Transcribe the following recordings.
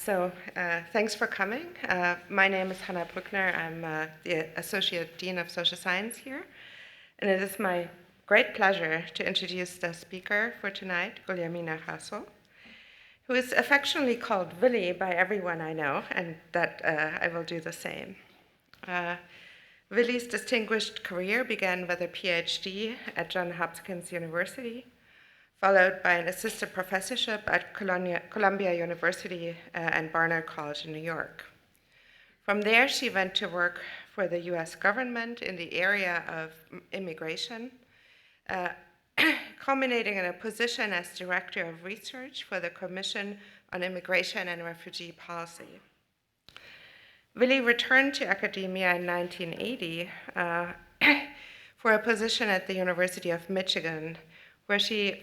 Thanks for coming. My name is Hannah Brückner. I'm the Associate Dean of Social Science here. And it is my great pleasure to introduce the speaker for tonight, Guillermina Jasso, who is affectionately called Willy by everyone I know, and that I will do the same. Willy's distinguished career began with a PhD at Johns Hopkins University, followed by an assistant professorship at Columbia University and Barnard College in New York. From there, she went to work for the US government in the area of immigration, culminating in a position as Director of Research for the Commission on Immigration and Refugee Policy. Willy returned to academia in 1980 for a position at the University of Michigan, where she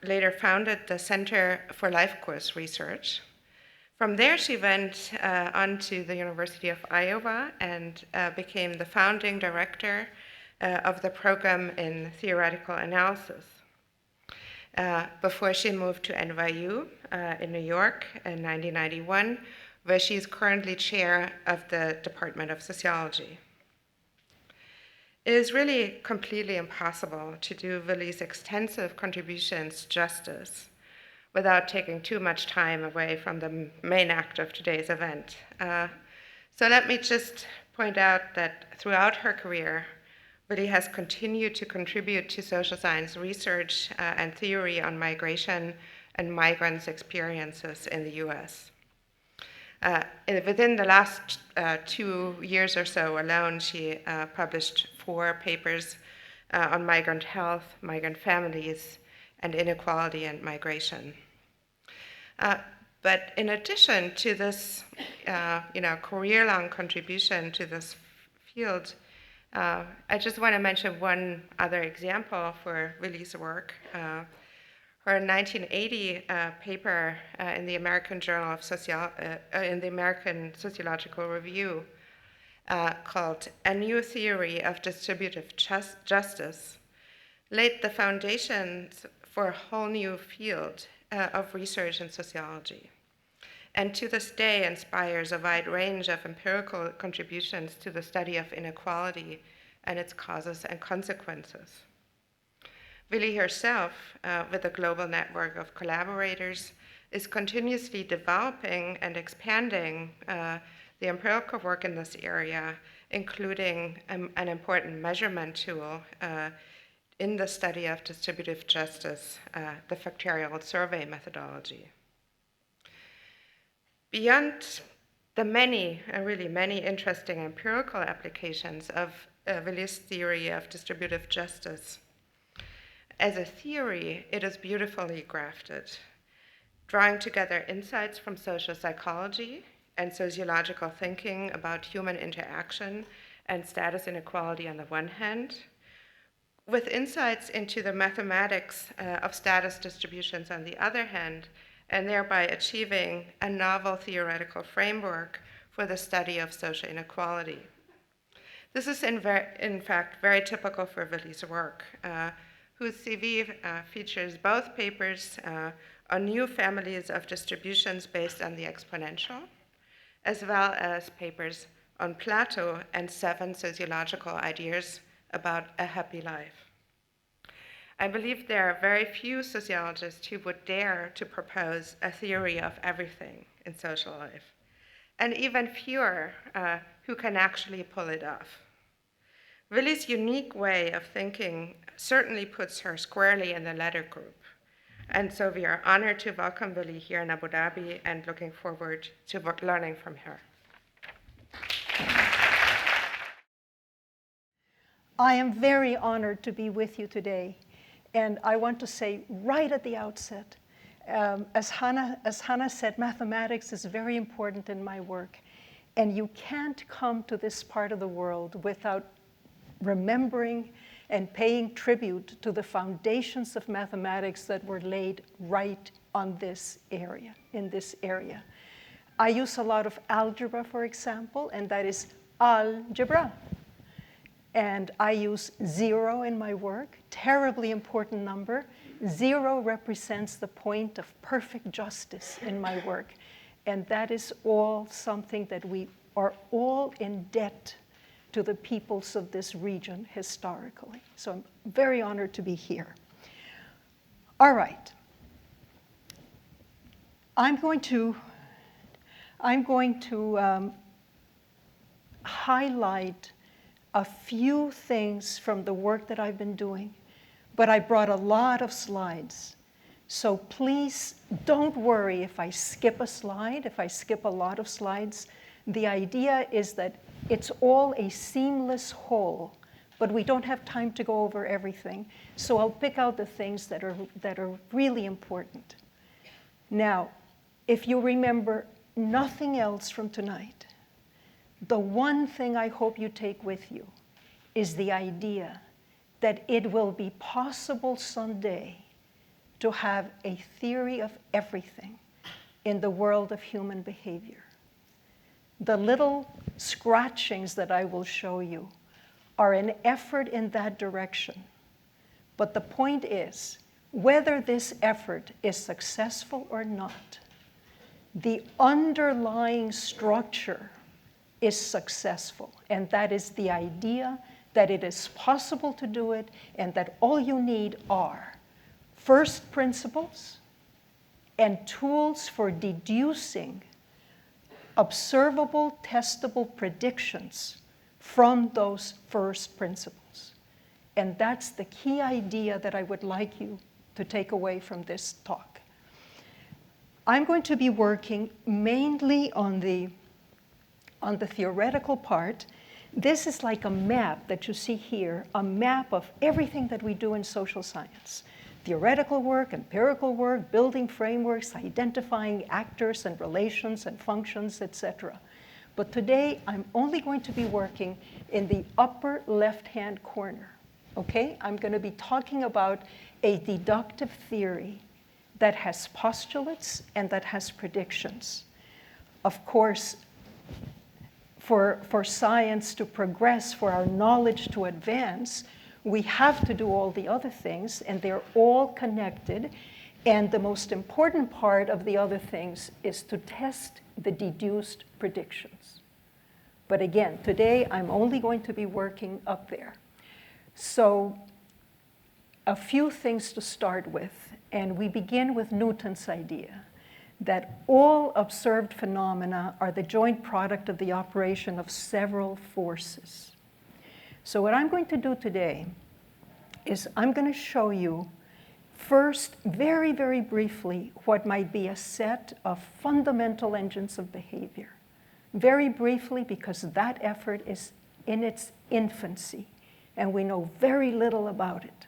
later founded the Center for Life Course Research. From there, she went on to the University of Iowa and became the founding director of the program in theoretical analysis. Before she moved to NYU in New York in 1991, where she is currently chair of the Department of Sociology. It is really completely impossible to do Willy's extensive contributions justice without taking too much time away from the main act of today's event. So let me just point out that throughout her career, Willy has continued to contribute to social science research and theory on migration and migrants' experiences in the US. Within the last 2 years or so alone, she published 4 papers on migrant health, migrant families, and inequality and migration. But in addition to this, career-long contribution to this field, I just want to mention one other example for Willy's work. Her 1980 paper in the American Journal of in the American Sociological Review called "A New Theory of Distributive Justice" laid the foundations for a whole new field of research in sociology, and to this day inspires a wide range of empirical contributions to the study of inequality and its causes and consequences. Willy herself, with a global network of collaborators, is continuously developing and expanding the empirical work in this area, including an important measurement tool in the study of distributive justice, the factorial survey methodology. Beyond the many interesting empirical applications of Willy's theory of distributive justice, as a theory, it is beautifully grafted, drawing together insights from social psychology and sociological thinking about human interaction and status inequality on the one hand, with insights into the mathematics of status distributions on the other hand, and thereby achieving a novel theoretical framework for the study of social inequality. This is in fact very typical for Willy's work, whose CV features both papers on new families of distributions based on the exponential, as well as papers on Plato and 7 sociological ideas about a happy life. I believe there are very few sociologists who would dare to propose a theory of everything in social life, and even fewer who can actually pull it off. Willy's unique way of thinking certainly puts her squarely in the latter group. And so we are honored to welcome Willy here in Abu Dhabi and looking forward to learning from her. I am very honored to be with you today. And I want to say right at the outset, as Hannah said, mathematics is very important in my work. And you can't come to this part of the world without remembering and paying tribute to the foundations of mathematics that were laid right on this area, in this area. I use a lot of algebra, for example, and that is algebra. And I use 0 in my work, terribly important number. 0 represents the point of perfect justice in my work. And that is all something that we are all in debt to the peoples of this region historically. So I'm very honored to be here. All right. I'm going to highlight a few things from the work that I've been doing, but I brought a lot of slides. So please don't worry if I skip a slide, if I skip a lot of slides. The idea is that it's all a seamless whole, but we don't have time to go over everything. So I'll pick out the things that are really important. Now, if you remember nothing else from tonight, the one thing I hope you take with you is the idea that it will be possible someday to have a theory of everything in the world of human behavior. The little scratchings that I will show you are an effort in that direction. But the point is, whether this effort is successful or not, the underlying structure is successful, and that is the idea that it is possible to do it, and that all you need are first principles and tools for deducing observable, testable predictions from those first principles. And that's the key idea that I would like you to take away from this talk. I'm going to be working mainly on the theoretical part. This is like a map that you see here, a map of everything that we do in social science. Theoretical work, empirical work, building frameworks, identifying actors and relations and functions, etc. But today, I'm only going to be working in the upper left-hand corner, okay? I'm going to be talking about a deductive theory that has postulates and that has predictions. Of course, for science to progress, for our knowledge to advance, we have to do all the other things, and they're all connected. And the most important part of the other things is to test the deduced predictions. But again, today I'm only going to be working up there. So a few things to start with, and we begin with Newton's idea that all observed phenomena are the joint product of the operation of several forces. So what I'm going to do today is I'm going to show you first, very, very briefly, what might be a set of fundamental engines of behavior. Very briefly, because that effort is in its infancy, and we know very little about it.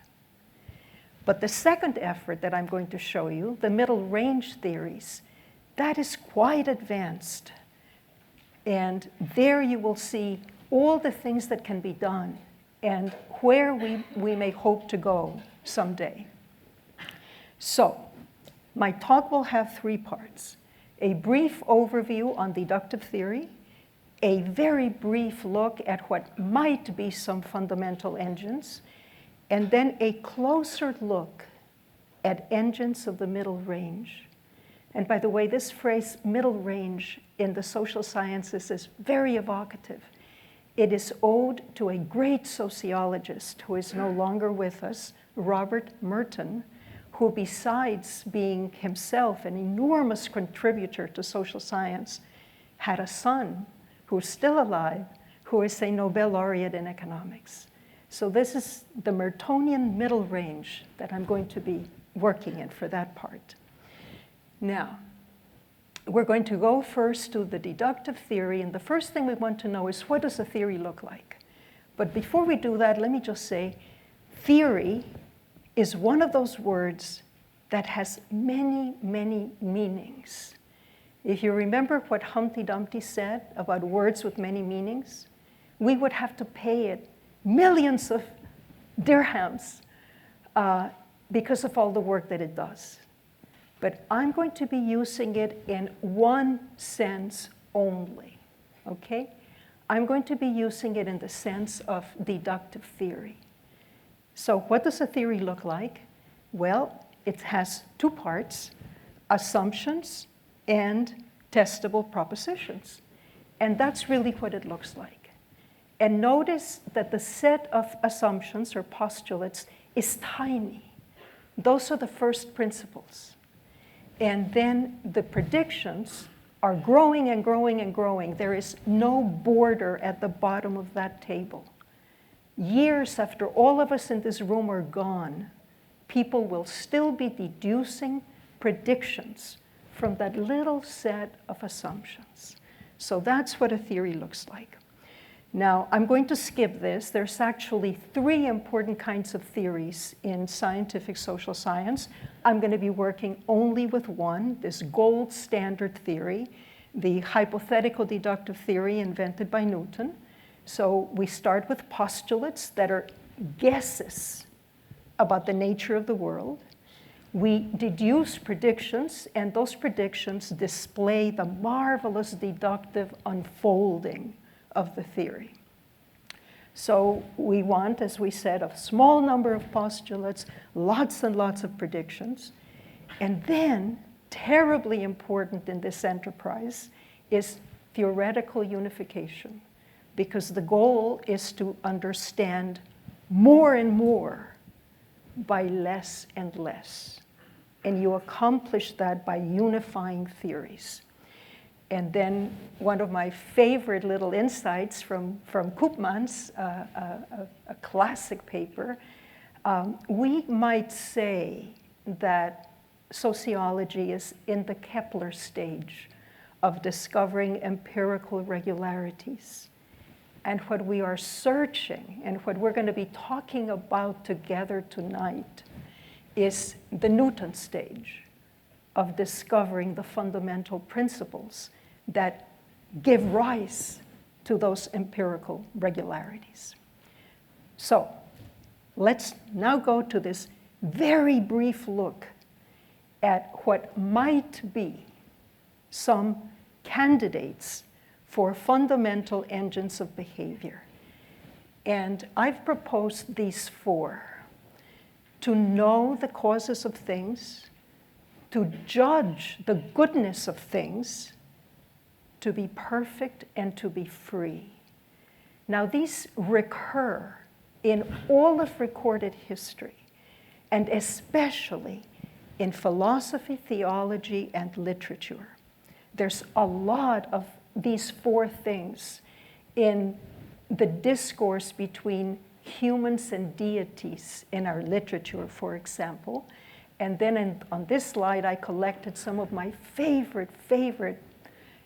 But the second effort that I'm going to show you, the middle range theories, that is quite advanced. And there you will see all the things that can be done and where we may hope to go someday. So, my talk will have three parts. A brief overview on deductive theory, a very brief look at what might be some fundamental engines, and then a closer look at engines of the middle range. And by the way, this phrase, middle range, in the social sciences is very evocative. It is owed to a great sociologist who is no longer with us, Robert Merton, who besides being himself an enormous contributor to social science, had a son who's still alive, who is a Nobel laureate in economics. So this is the Mertonian middle range that I'm going to be working in for that part. Now, we're going to go first to the deductive theory, and the first thing we want to know is, what does a theory look like? But before we do that, let me just say, theory is one of those words that has many, many meanings. If you remember what Humpty Dumpty said about words with many meanings, we would have to pay it millions of dirhams because of all the work that it does. But I'm going to be using it in one sense only, okay? I'm going to be using it in the sense of deductive theory. So what does a theory look like? Well, it has two parts, assumptions and testable propositions. And that's really what it looks like. And notice that the set of assumptions or postulates is tiny. Those are the first principles. And then the predictions are growing and growing and growing. There is no border at the bottom of that table. Years after all of us in this room are gone, people will still be deducing predictions from that little set of assumptions. So that's what a theory looks like. Now, I'm going to skip this. There's actually 3 important kinds of theories in scientific social science. I'm going to be working only with one, this gold standard theory, the hypothetical deductive theory invented by Newton. So we start with postulates that are guesses about the nature of the world. We deduce predictions, and those predictions display the marvelous deductive unfolding of the theory. So we want, as we said, a small number of postulates, lots and lots of predictions. And then, terribly important in this enterprise, is theoretical unification, because the goal is to understand more and more by less and less. And you accomplish that by unifying theories. And then one of my favorite little insights from Koopmans, a classic paper, we might say that sociology is in the Kepler stage of discovering empirical regularities. And what we are searching, and what we're going to be talking about together tonight, is the Newton stage of discovering the fundamental principles that give rise to those empirical regularities. So let's now go to this very brief look at what might be some candidates for fundamental engines of behavior. And I've proposed these 4: to know the causes of things, to judge the goodness of things, to be perfect, and to be free. Now, these recur in all of recorded history, and especially in philosophy, theology, and literature. There's a lot of these 4 things in the discourse between humans and deities in our literature, for example. And then on this slide, I collected some of my favorite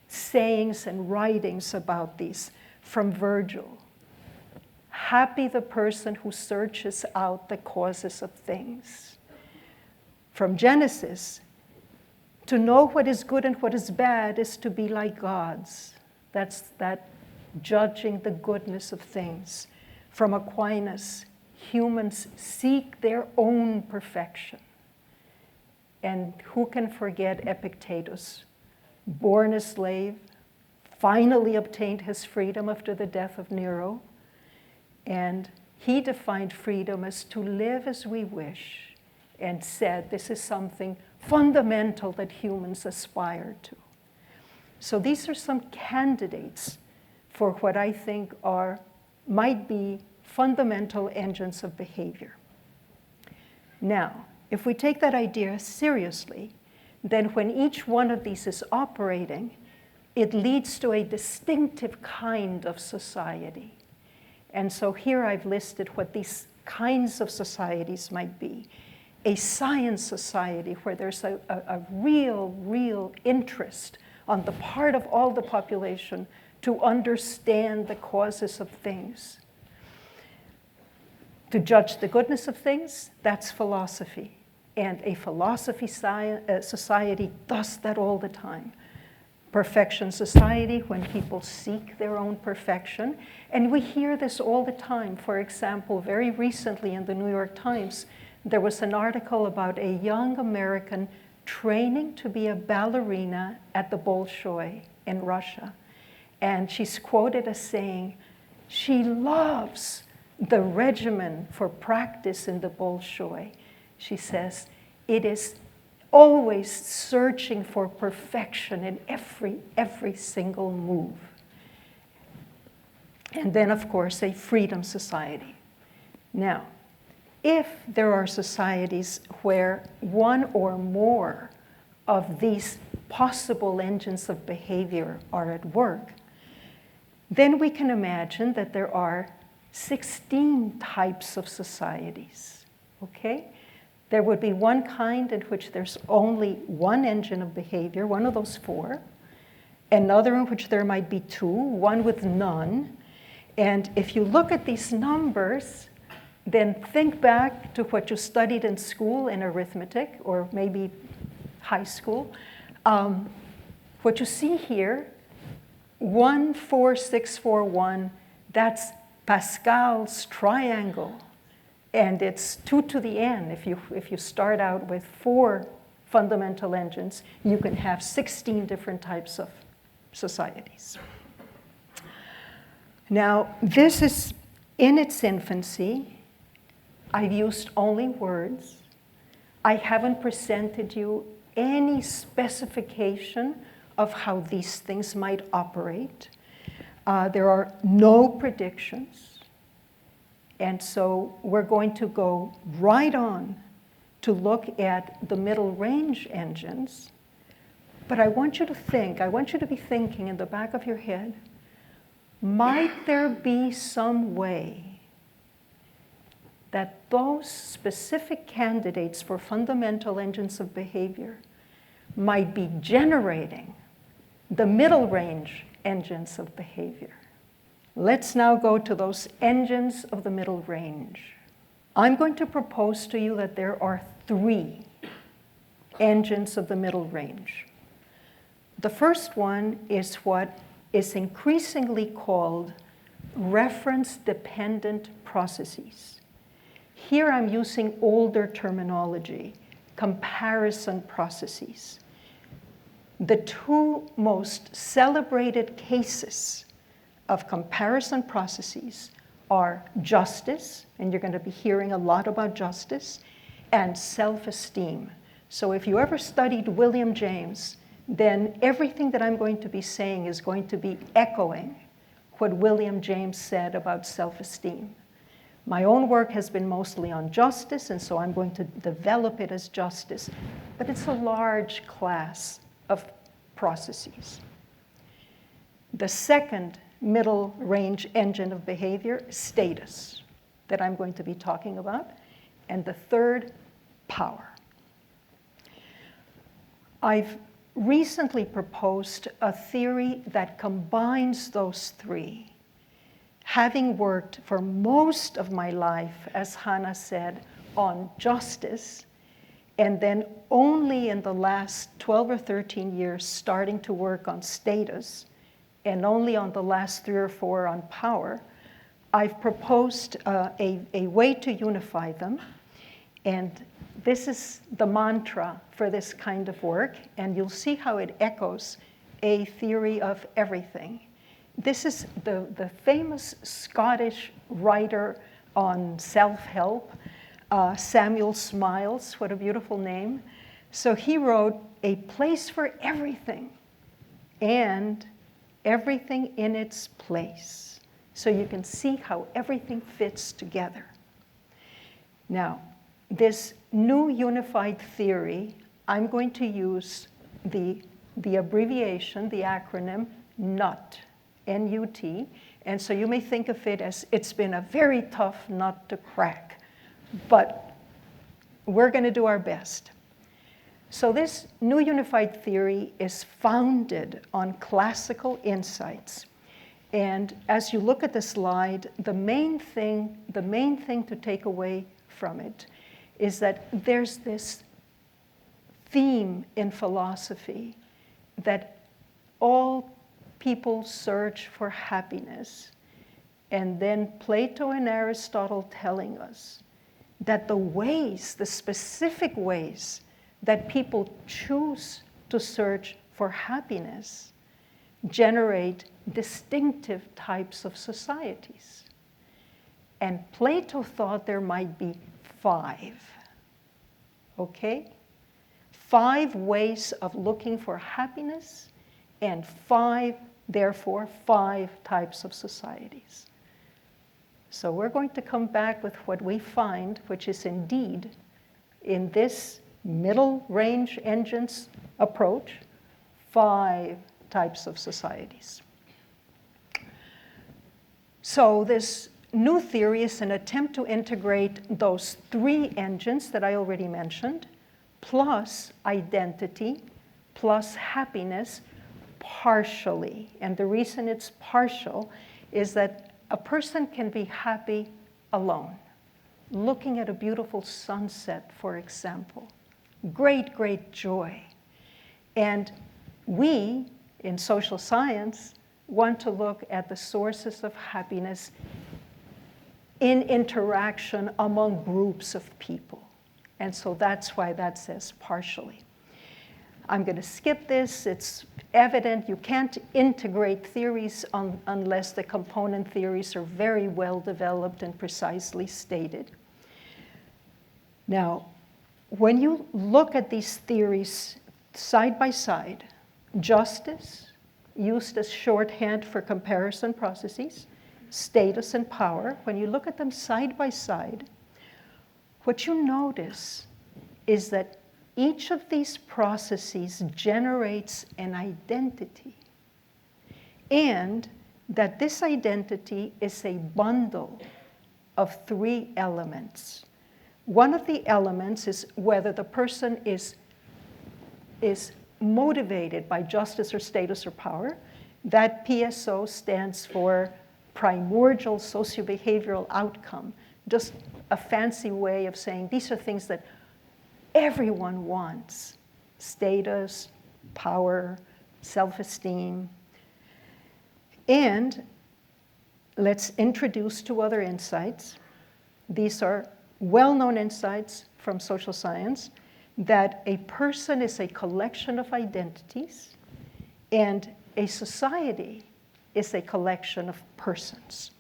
sayings and writings about these from Virgil. Happy the person who searches out the causes of things. From Genesis, to know what is good and what is bad is to be like gods. That's that judging the goodness of things. From Aquinas, humans seek their own perfection. And who can forget Epictetus? Born a slave, finally obtained his freedom after the death of Nero. And he defined freedom as to live as we wish, and said this is something fundamental that humans aspire to. So these are some candidates for what I think might be fundamental engines of behavior. Now, if we take that idea seriously, then when each one of these is operating, it leads to a distinctive kind of society. And so here I've listed what these kinds of societies might be. A science society where there's a real interest on the part of all the population to understand the causes of things. To judge the goodness of things, that's philosophy. And a philosophy society does that all the time. Perfection society, when people seek their own perfection. And we hear this all the time. For example, very recently in the New York Times, there was an article about a young American training to be a ballerina at the Bolshoi in Russia. And she's quoted as saying, she loves the regimen for practice in the Bolshoi. She says, it is always searching for perfection in every single move. And then, of course, a freedom society. Now, if there are societies where one or more of these possible engines of behavior are at work, then we can imagine that there are 16 types of societies, okay? There would be one kind in which there's only one engine of behavior, one of those four, another in which there might be two, one with none. And if you look at these numbers, then think back to what you studied in school in arithmetic, or maybe high school. What you see here, 1, 4, 6, 4, 1, that's Pascal's triangle. And it's 2 to the n. If you start out with 4 fundamental engines, you can have 16 different types of societies. Now, this is in its infancy. I've used only words. I haven't presented you any specification of how these things might operate. There are no predictions. And so we're going to go right on to look at the middle range engines. But I want you to think, I want you to be thinking in the back of your head, might there be some way that those specific candidates for fundamental engines of behavior might be generating the middle range engines of behavior? Let's now go to those engines of the middle range. I'm going to propose to you that there are 3 engines of the middle range. The first one is what is increasingly called reference-dependent processes. Here I'm using older terminology, comparison processes. The 2 most celebrated cases of comparison processes are justice, and you're going to be hearing a lot about justice, and self-esteem. So if you ever studied William James, then everything that I'm going to be saying is going to be echoing what William James said about self-esteem. My own work has been mostly on justice, and so I'm going to develop it as justice. But it's a large class of processes. The second middle range engine of behavior, status, that I'm going to be talking about. And the third, power. I've recently proposed a theory that combines those 3. Having worked for most of my life, as Hannah said, on justice, and then only in the last 12 or 13 years starting to work on status, and only on the last 3 or 4 on power, I've proposed a way to unify them. And this is the mantra for this kind of work, and you'll see how it echoes a theory of everything. This is the famous Scottish writer on self-help, Samuel Smiles, what a beautiful name. So he wrote, "A place for everything, and everything in its place." So you can see how everything fits together. Now, this new unified theory, I'm going to use the abbreviation, the acronym NUT, N-U-T. And so you may think of it as it's been a very tough nut to crack, but we're going to do our best. So this new unified theory is founded on classical insights. And as you look at the slide, the main thing to take away from it is that there's this theme in philosophy that all people search for happiness. And then Plato and Aristotle telling us that the specific ways that people choose to search for happiness generate distinctive types of societies. And Plato thought there might be 5. Okay? 5 ways of looking for happiness, and therefore 5 types of societies. So we're going to come back with what we find, which is indeed, in this middle range engines approach, 5 types of societies. So this new theory is an attempt to integrate those 3 engines that I already mentioned, plus identity, plus happiness, partially. And the reason it's partial is that a person can be happy alone, looking at a beautiful sunset, for example. Great, great joy. And we, in social science, want to look at the sources of happiness in interaction among groups of people. And so that's why that says partially. I'm going to skip this. It's evident you can't integrate theories unless the component theories are very well developed and precisely stated. Now, when you look at these theories side by side, justice, used as shorthand for comparison processes, status and power, when you look at them side by side, what you notice is that each of these processes generates an identity, and that this identity is a bundle of 3 elements. One of the elements is whether the person is motivated by justice or status or power. That PSO stands for Primordial sociobehavioral outcome, just a fancy way of saying these are things that everyone wants: status, power, self-esteem. And let's introduce 2 other insights. These are well-known insights from social science, that a person is a collection of identities, and a society is a collection of persons.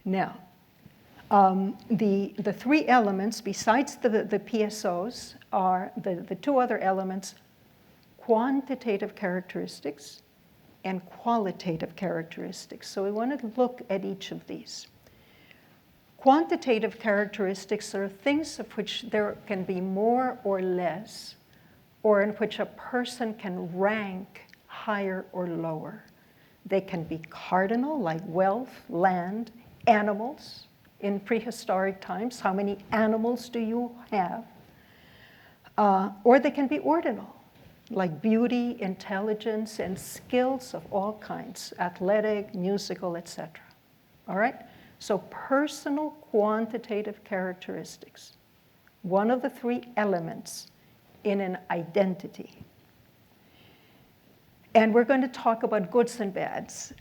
Now, the 3 elements, besides the PSOs, are the 2 other elements: quantitative characteristics and qualitative characteristics. So we want to look at each of these. Quantitative characteristics are things of which there can be more or less, or in which a person can rank higher or lower. They can be cardinal, like wealth, land, animals. In prehistoric times, how many animals do you have? Or they can be ordinal, like beauty, intelligence, and skills of all kinds, athletic, musical, etc. All right? So personal quantitative characteristics, one of the 3 elements in an identity. And we're going to talk about goods and bads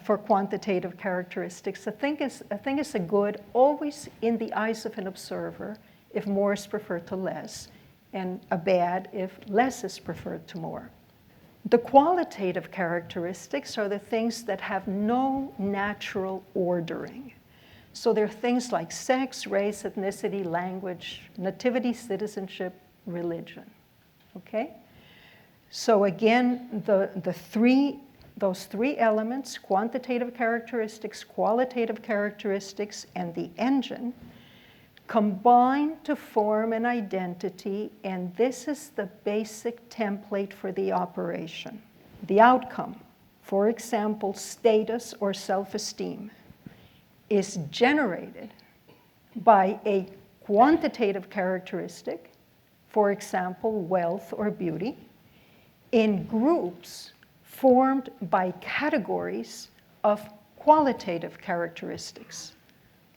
for quantitative characteristics. A thing is a good always in the eyes of an observer if more is preferred to less, and a bad if less is preferred to more. The qualitative characteristics are the things that have no natural ordering. So they're things like sex, race, ethnicity, language, nativity, citizenship, religion. Okay? So again, those 3 elements, quantitative characteristics, qualitative characteristics, and the engine, combine to form an identity, and this is the basic template for the operation. The outcome, for example, status or self-esteem, is generated by a quantitative characteristic, for example, wealth or beauty, in groups formed by categories of qualitative characteristics,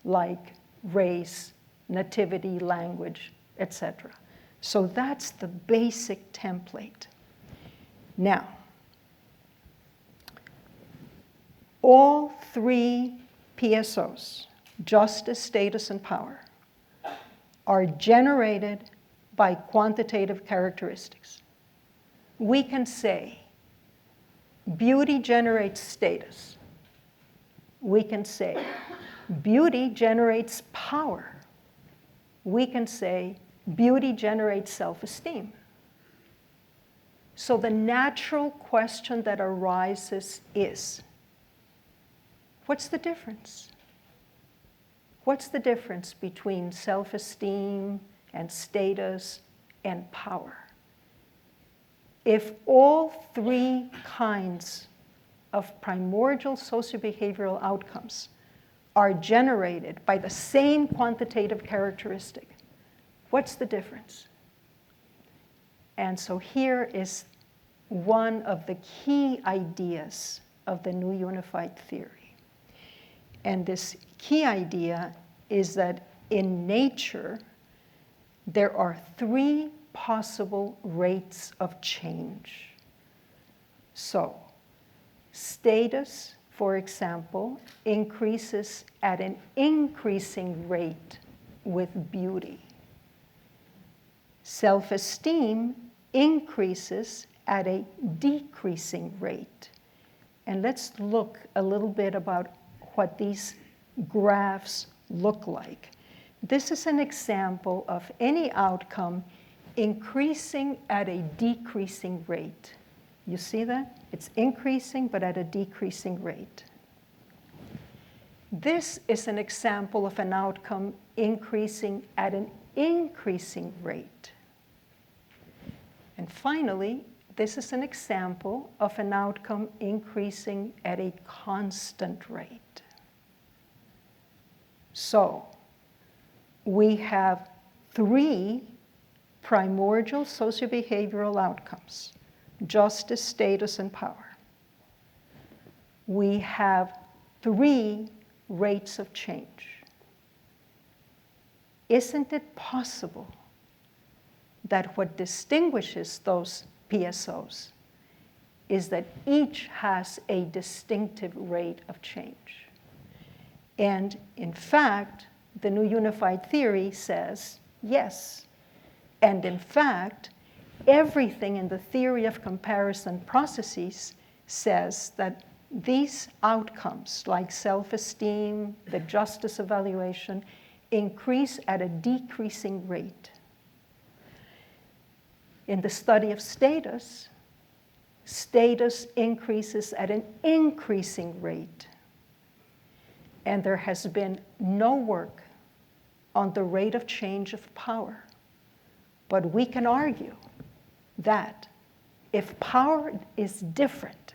like race, nativity, language, etc. So that's the basic template. Now, all 3 PSOs, justice, status, and power, are generated by quantitative characteristics. We can say beauty generates status. We can say beauty generates power. We can say Beauty generates self-esteem. So the natural question that arises is, what's the difference? What's the difference between self-esteem and status and power? If all three kinds of primordial sociobehavioral outcomes are generated by the same quantitative characteristic, what's the difference? And so here is one of the key ideas of the new unified theory. And this key idea is that in nature, there are three possible rates of change. So, status, for example, increases at an increasing rate with beauty. Self-esteem increases at a decreasing rate. And let's look a little bit about what these graphs look like. This is an example of any outcome increasing at a decreasing rate. You see that? It's increasing, but at a decreasing rate. This is an example of an outcome increasing at an increasing rate. And finally, this is an example of an outcome increasing at a constant rate. So, we have three primordial sociobehavioral outcomes: justice, status, and power. We have three rates of change. Isn't it possible that what distinguishes those PSOs is that each has a distinctive rate of change? And in fact, the new unified theory says yes. And in fact, everything in the theory of comparison processes says that these outcomes, like self-esteem, the justice evaluation, increase at a decreasing rate. In the study of status, status increases at an increasing rate. And there has been no work on the rate of change of power. But we can argue that if power is different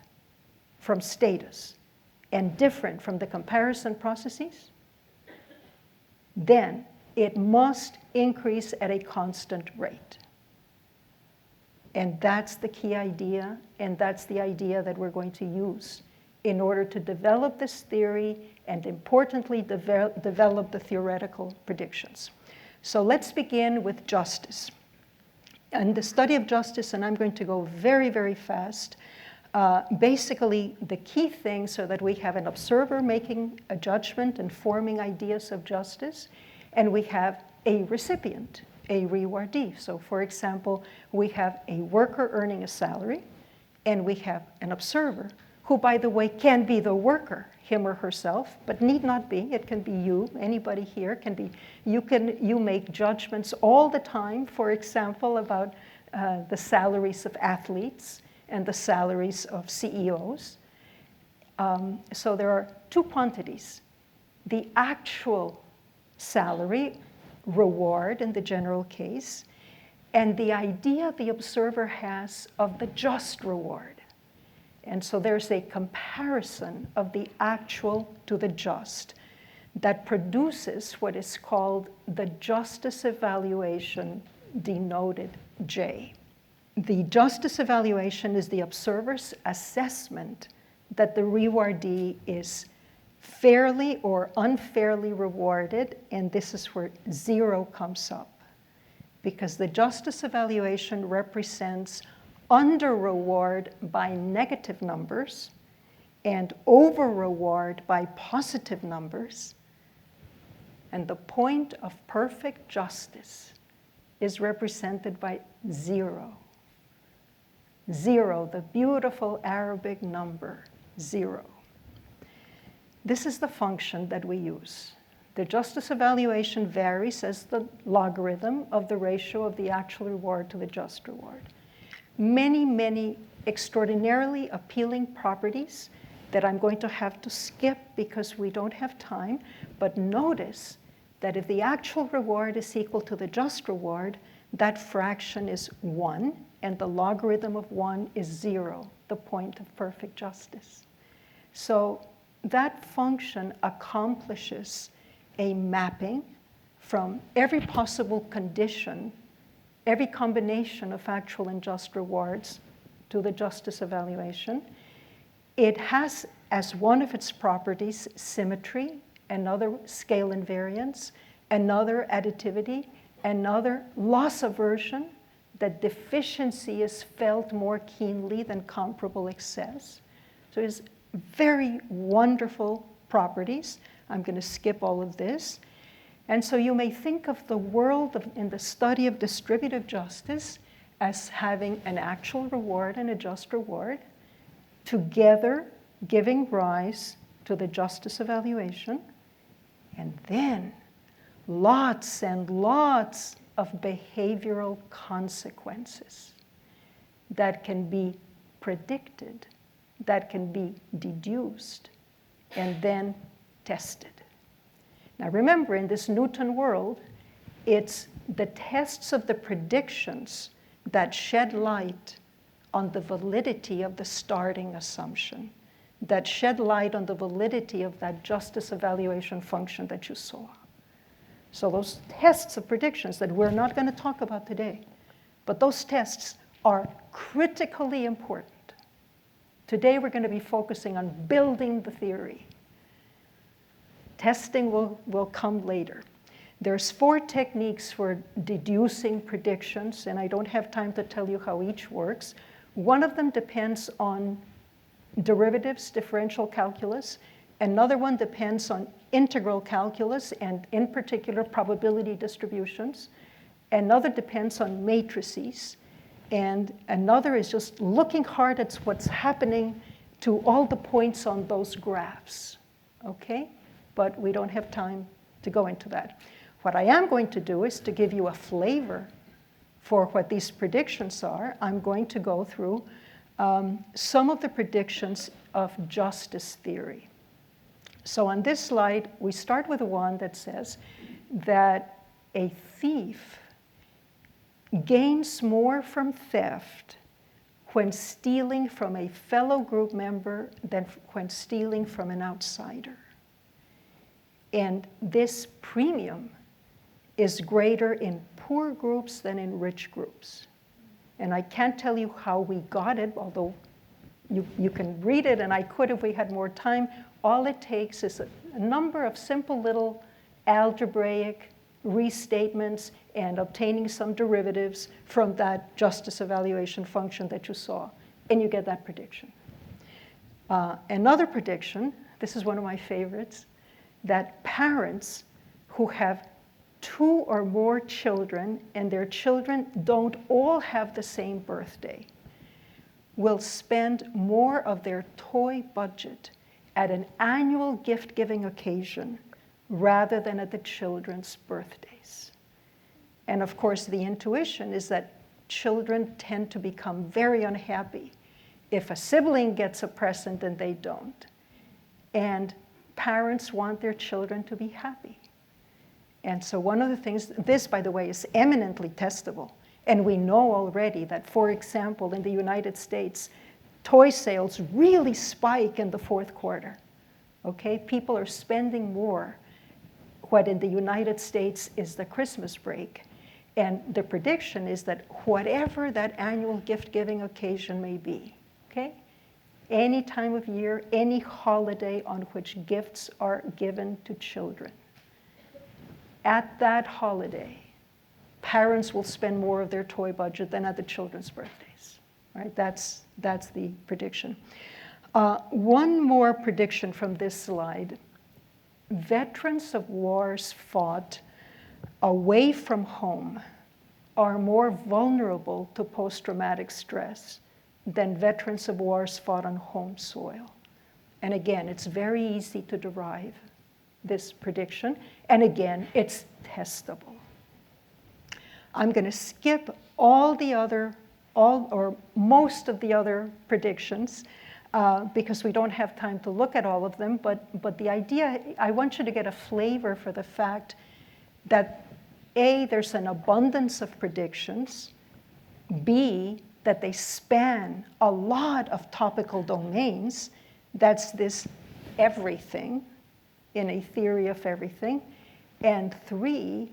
from status and different from the comparison processes, then it must increase at a constant rate. And that's the key idea, and that's the idea that we're going to use in order to develop this theory and, importantly, develop the theoretical predictions. So let's begin with justice. And the study of justice, and I'm going to go very, very fast. Basically, the key things are that we have an observer making a judgment and forming ideas of justice, and we have a recipient, a rewardee. So for example, we have a worker earning a salary, and we have an observer who, by the way, can be the worker, him or herself, but need not be. It can be you. Anybody here can be. You make judgments all the time, for example, about the salaries of athletes and the salaries of CEOs. So there are two quantities: the actual salary, reward in the general case, and the idea the observer has of the just reward. And so there's a comparison of the actual to the just that produces what is called the justice evaluation, denoted J. The justice evaluation is the observer's assessment that the rewardee is fairly or unfairly rewarded, and this is where 0 comes up, because the justice evaluation represents under-reward by negative numbers and over-reward by positive numbers. And the point of perfect justice is represented by 0. 0, the beautiful Arabic number, 0. This is the function that we use. The justice evaluation varies as the logarithm of the ratio of the actual reward to the just reward. Many, many extraordinarily appealing properties that I'm going to have to skip because we don't have time, but notice that if the actual reward is equal to the just reward, that fraction is 1, and the logarithm of 1 is 0, the point of perfect justice. So that function accomplishes a mapping from every possible condition, every combination of actual and just rewards to the justice evaluation. It has as one of its properties symmetry, another scale invariance, another additivity, another loss aversion, that deficiency is felt more keenly than comparable excess. So it's very wonderful properties. I'm going to skip all of this. And so you may think of the world in the study of distributive justice as having an actual reward and a just reward, together giving rise to the justice evaluation, and then lots and lots of behavioral consequences that can be predicted, that can be deduced, and then tested. Now remember, in this Newton world, it's the tests of the predictions that shed light on the validity of the starting assumption, that shed light on the validity of that justice evaluation function that you saw. So those tests of predictions that we're not going to talk about today, but those tests are critically important. Today we're going to be focusing on building the theory. Testing will come later. There's 4 techniques for deducing predictions, and I don't have time to tell you how each works. One of them depends on derivatives, differential calculus. Another one depends on integral calculus, and in particular, probability distributions. Another depends on matrices. And another is just looking hard at what's happening to all the points on those graphs, okay? But we don't have time to go into that. What I am going to do is to give you a flavor for what these predictions are. I'm going to go through some of the predictions of justice theory. So on this slide, we start with one that says that a thief gains more from theft when stealing from a fellow group member than when stealing from an outsider. And this premium is greater in poor groups than in rich groups. And I can't tell you how we got it, although you can read it, and I could if we had more time. All it takes is a number of simple little algebraic restatements and obtaining some derivatives from that justice evaluation function that you saw, and you get that prediction. Another prediction, this is one of my favorites, that parents who have 2 or more children and their children don't all have the same birthday will spend more of their toy budget at an annual gift-giving occasion rather than at the children's birthdays. And of course, the intuition is that children tend to become very unhappy if a sibling gets a present and they don't. And parents want their children to be happy. And so one of the things, this, by the way, is eminently testable. And we know already that, for example, in the United States, toy sales really spike in the 4th quarter. Okay? People are spending more. What in the United States is the Christmas break. And the prediction is that whatever that annual gift-giving occasion may be, okay? Any time of year, any holiday on which gifts are given to children, at that holiday, parents will spend more of their toy budget than at the children's birthdays, right? That's the prediction. One more prediction from this slide. Veterans of wars fought away from home are more vulnerable to post-traumatic stress than veterans of wars fought on home soil. And again, it's very easy to derive this prediction. And again, it's testable. I'm going to skip all or most of the other predictions because we don't have time to look at all of them. But the idea, I want you to get a flavor for the fact that A, there's an abundance of predictions. B, that they span a lot of topical domains. That's this everything in a theory of everything. And 3,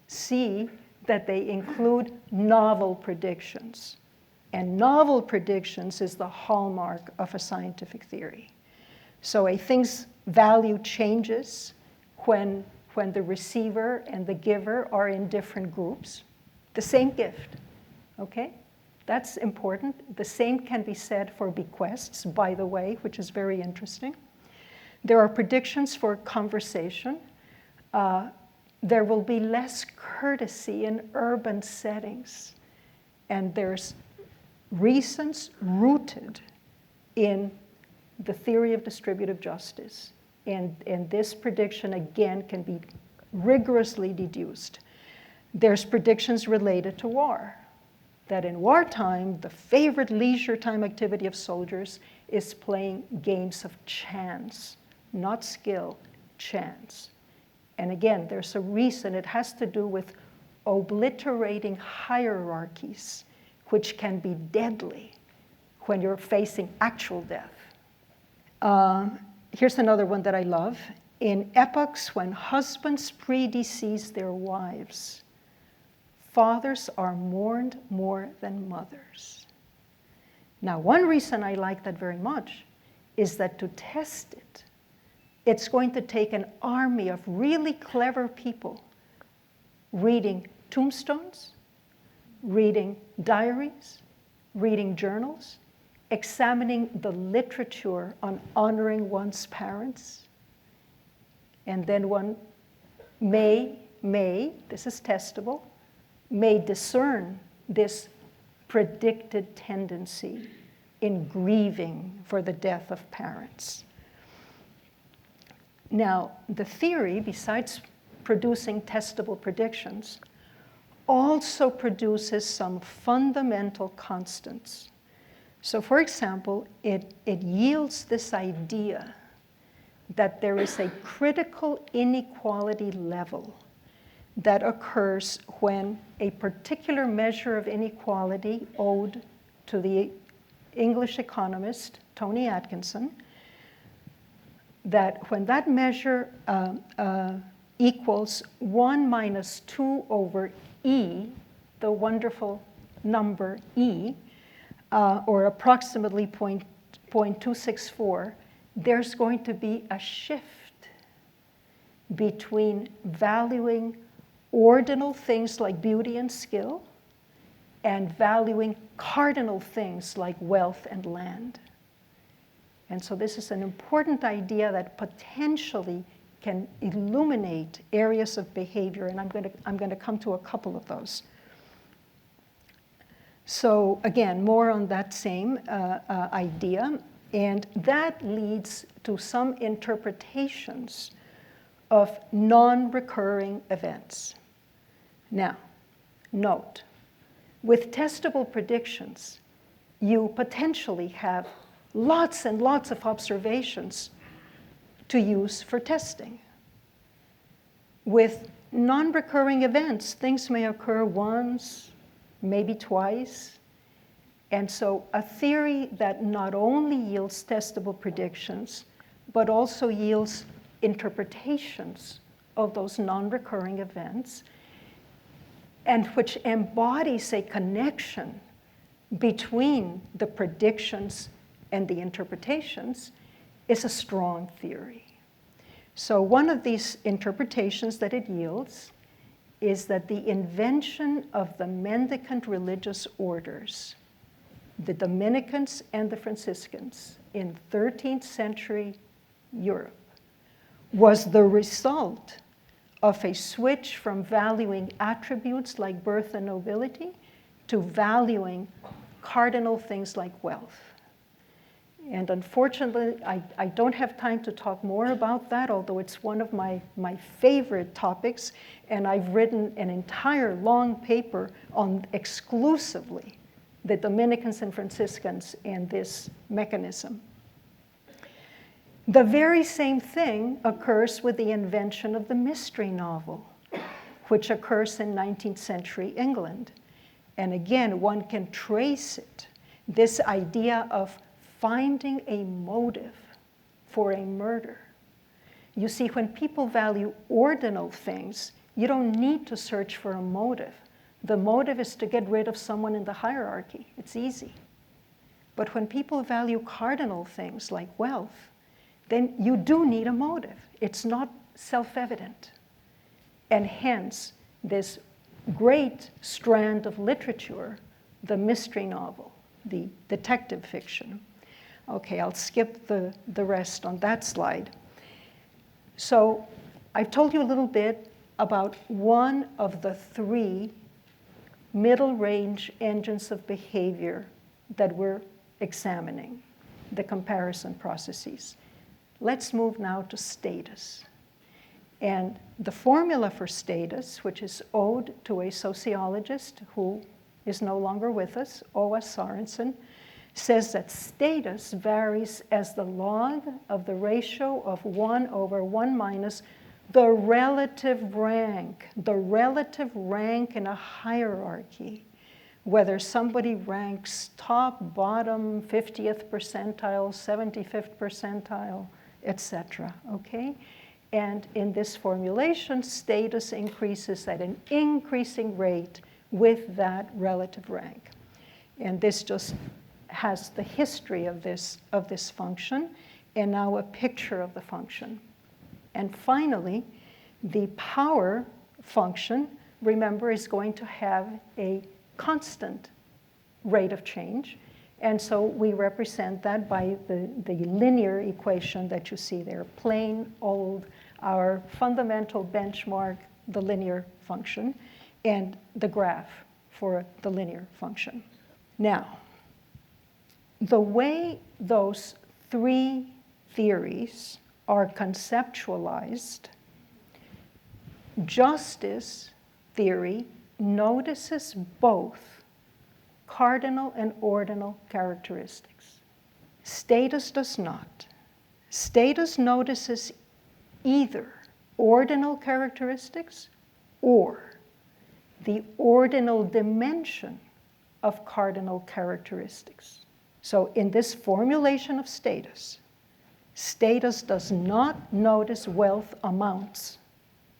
C, that they include novel predictions. And novel predictions is the hallmark of a scientific theory. So a thing's value changes when the receiver and the giver are in different groups. The same gift, okay? That's important. The same can be said for bequests, by the way, which is very interesting. There are predictions for conversation. There will be less courtesy in urban settings. And there's reasons rooted in the theory of distributive justice. And this prediction, again, can be rigorously deduced. There's predictions related to war. That in wartime, the favorite leisure time activity of soldiers is playing games of chance, not skill, chance. And again, there's a reason. It has to do with obliterating hierarchies, which can be deadly when you're facing actual death. Here's another one that I love. In epochs when husbands predecease their wives, fathers are mourned more than mothers. Now, one reason I like that very much is that to test it, it's going to take an army of really clever people reading tombstones, reading diaries, reading journals, examining the literature on honoring one's parents. And then one may, this is testable, may discern this predicted tendency in grieving for the death of parents. Now, the theory, besides producing testable predictions, also produces some fundamental constants. So, for example, it yields this idea that there is a critical inequality level that occurs when a particular measure of inequality owed to the English economist Tony Atkinson, that when that measure equals 1 minus 2 over E, the wonderful number E, or approximately 0.264, there's going to be a shift between valuing ordinal things like beauty and skill and valuing cardinal things like wealth and land. And so this is an important idea that potentially can illuminate areas of behavior, and I'm going to come to a couple of those. So again, more on that same idea, and that leads to some interpretations of non-recurring events. Now, note, with testable predictions, you potentially have lots and lots of observations to use for testing. With non-recurring events, things may occur once, maybe twice. And so a theory that not only yields testable predictions, but also yields interpretations of those non-recurring events, and which embodies a connection between the predictions and the interpretations, is a strong theory. So one of these interpretations that it yields is that the invention of the mendicant religious orders, the Dominicans and the Franciscans in 13th century Europe, was the result of a switch from valuing attributes like birth and nobility to valuing cardinal things like wealth. And unfortunately, I don't have time to talk more about that, although it's one of my favorite topics. And I've written an entire long paper on exclusively the Dominicans and Franciscans and this mechanism. The very same thing occurs with the invention of the mystery novel, which occurs in 19th century England. And again, one can trace it, this idea of finding a motive for a murder. You see, when people value ordinal things, you don't need to search for a motive. The motive is to get rid of someone in the hierarchy. It's easy. But when people value cardinal things like wealth, then you do need a motive. It's not self-evident. And hence, this great strand of literature, the mystery novel, the detective fiction. Okay, I'll skip the rest on that slide. So I've told you a little bit about one of the three middle range engines of behavior that we're examining, the comparison processes. Let's move now to status. And the formula for status, which is owed to a sociologist who is no longer with us, O.S. Sorensen, says that status varies as the log of the ratio of 1 over 1 minus the relative rank in a hierarchy, whether somebody ranks top, bottom, 50th percentile, 75th percentile, etc., okay? And in this formulation, status increases at an increasing rate with that relative rank. And this just has the history of this function, and now a picture of the function. And finally, the power function, remember, is going to have a constant rate of change. And so we represent that by the linear equation that you see there, plain old, our fundamental benchmark, the linear function, and the graph for the linear function. Now, the way those three theories are conceptualized, justice theory notices both cardinal and ordinal characteristics. Status does not. Status notices either ordinal characteristics or the ordinal dimension of cardinal characteristics. So in this formulation of status, status does not notice wealth amounts.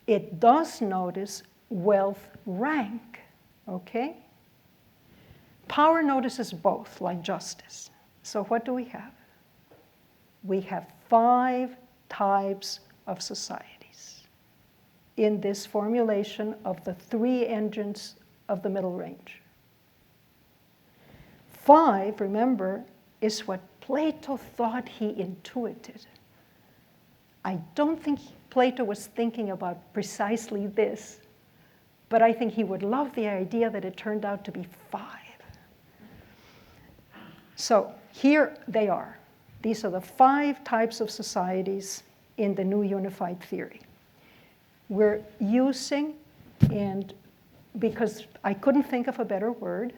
It does notice wealth rank, okay? Power notices both, like justice. So what do we have? We have 5 types of societies in this formulation of the 3 engines of the middle range. 5, remember, is what Plato thought he intuited. I don't think Plato was thinking about precisely this, but I think he would love the idea that it turned out to be 5. So here they are. These are the 5 types of societies in the new unified theory. We're using, and because I couldn't think of a better word,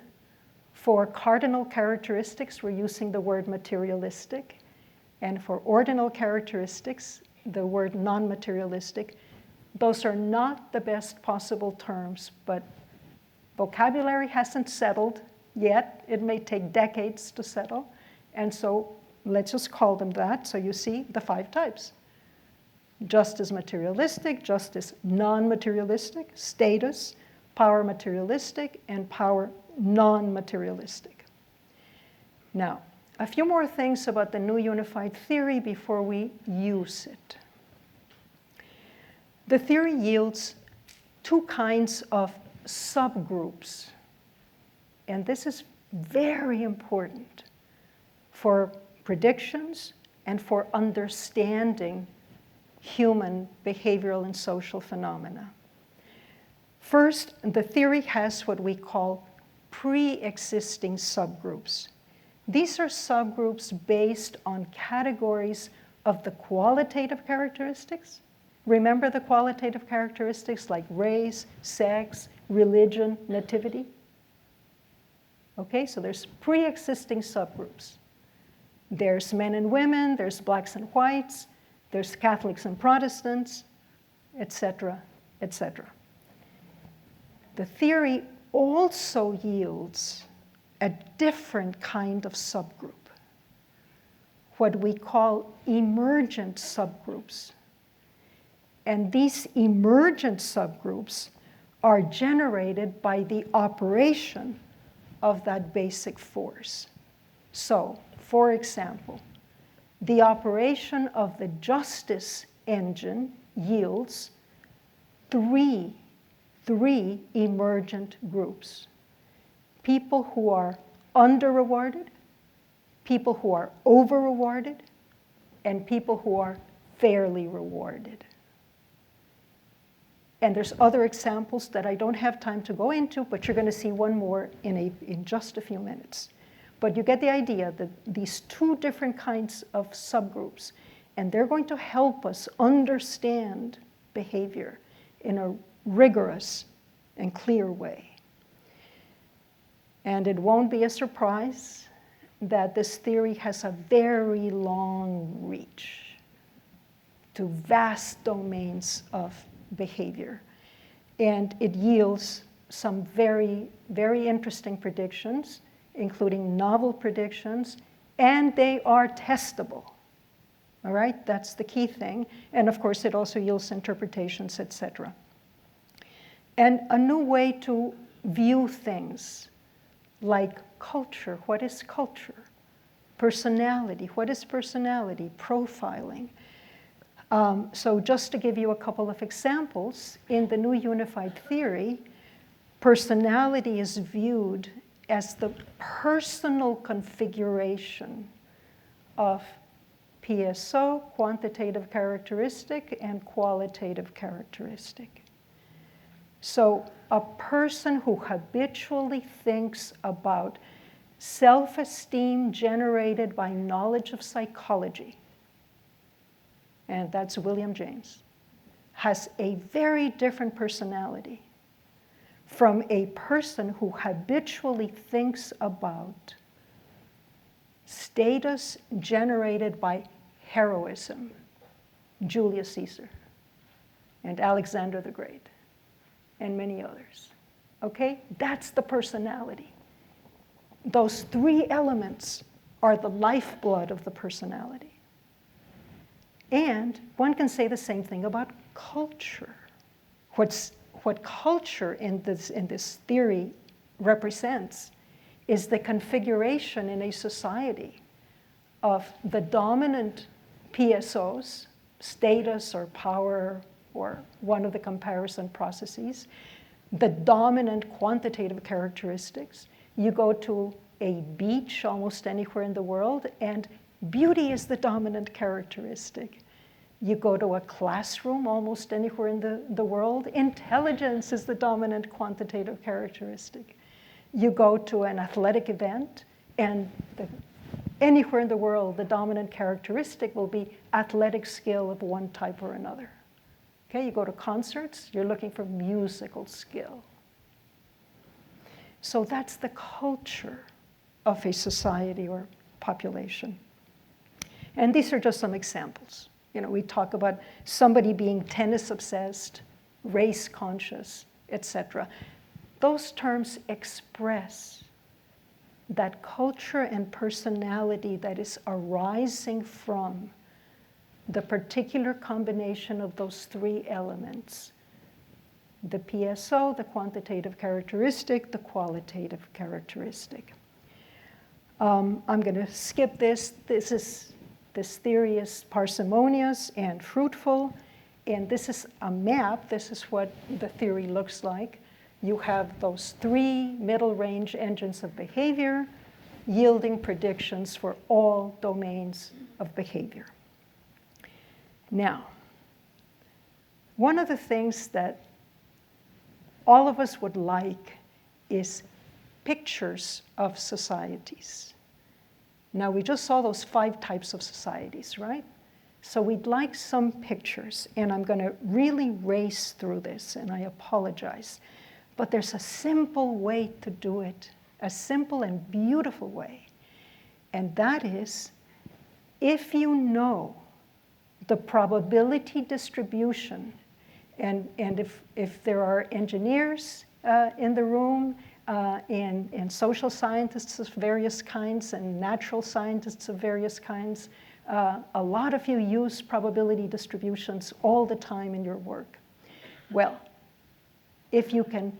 for cardinal characteristics, we're using the word materialistic. And for ordinal characteristics, the word non-materialistic. Those are not the best possible terms, but vocabulary hasn't settled yet. It may take decades to settle. And so let's just call them that. So you see the 5 types. Justice-materialistic, justice-nonmaterialistic, status, power-materialistic, and power-nonmaterialistic. Now, a few more things about the new unified theory before we use it. The theory yields 2 kinds of subgroups. And this is very important for predictions and for understanding human behavioral and social phenomena. First, the theory has what we call pre-existing subgroups. These are subgroups based on categories of the qualitative characteristics. Remember the qualitative characteristics like race, sex, religion, nativity? Okay, so there's pre-existing subgroups. There's men and women, there's blacks and whites, there's Catholics and Protestants, etc., etc. The theory also yields a different kind of subgroup, what we call emergent subgroups. And these emergent subgroups are generated by the operation of that basic force. So, for example, the operation of the justice engine yields three emergent groups. People who are under-rewarded, people who are over-rewarded, and people who are fairly rewarded. And there's other examples that I don't have time to go into, but you're going to see one more in just a few minutes. But you get the idea that these two different kinds of subgroups, and they're going to help us understand behavior in a rigorous and clear way. And it won't be a surprise that this theory has a very long reach to vast domains of behavior. And it yields some very, very interesting predictions, including novel predictions, and they are testable. All right, that's the key thing. And of course, it also yields interpretations, etc. And a new way to view things like culture. What is culture? Personality. What is personality? Profiling. So just to give you a couple of examples, in the new unified theory, personality is viewed as the personal configuration of PSO, quantitative characteristic, and qualitative characteristic. So a person who habitually thinks about self-esteem generated by knowledge of psychology, and that's William James, has a very different personality from a person who habitually thinks about status generated by heroism, Julius Caesar and Alexander the Great and many others. Okay? That's the personality. Those three elements are the lifeblood of the personality. And one can say the same thing about culture. What culture in this theory represents is the configuration in a society of the dominant PSOs, status or power or one of the comparison processes, the dominant quantitative characteristics. You go to a beach almost anywhere in the world, and beauty is the dominant characteristic. You go to a classroom almost anywhere in the world, intelligence is the dominant quantitative characteristic. You go to an athletic event, and anywhere in the world, the dominant characteristic will be athletic skill of one type or another. Okay, you go to concerts, you're looking for musical skill. So that's the culture of a society or population. And these are just some examples. You know, we talk about somebody being tennis obsessed, race conscious, etc. Those terms express that culture and personality that is arising from the particular combination of those three elements: the PSO, the quantitative characteristic, the qualitative characteristic. I'm going to skip this. This theory is parsimonious and fruitful, and this is a map. This is what the theory looks like. You have those three middle range engines of behavior yielding predictions for all domains of behavior. Now, one of the things that all of us would like is pictures of societies. Now, we just saw those 5 types of societies, right? So we'd like some pictures, and I'm going to really race through this, and I apologize. But there's a simple way to do it, a simple and beautiful way. And that is, if you know the probability distribution, and if there are engineers in the room, and social scientists of various kinds, and natural scientists of various kinds, a lot of you use probability distributions all the time in your work. Well, if you can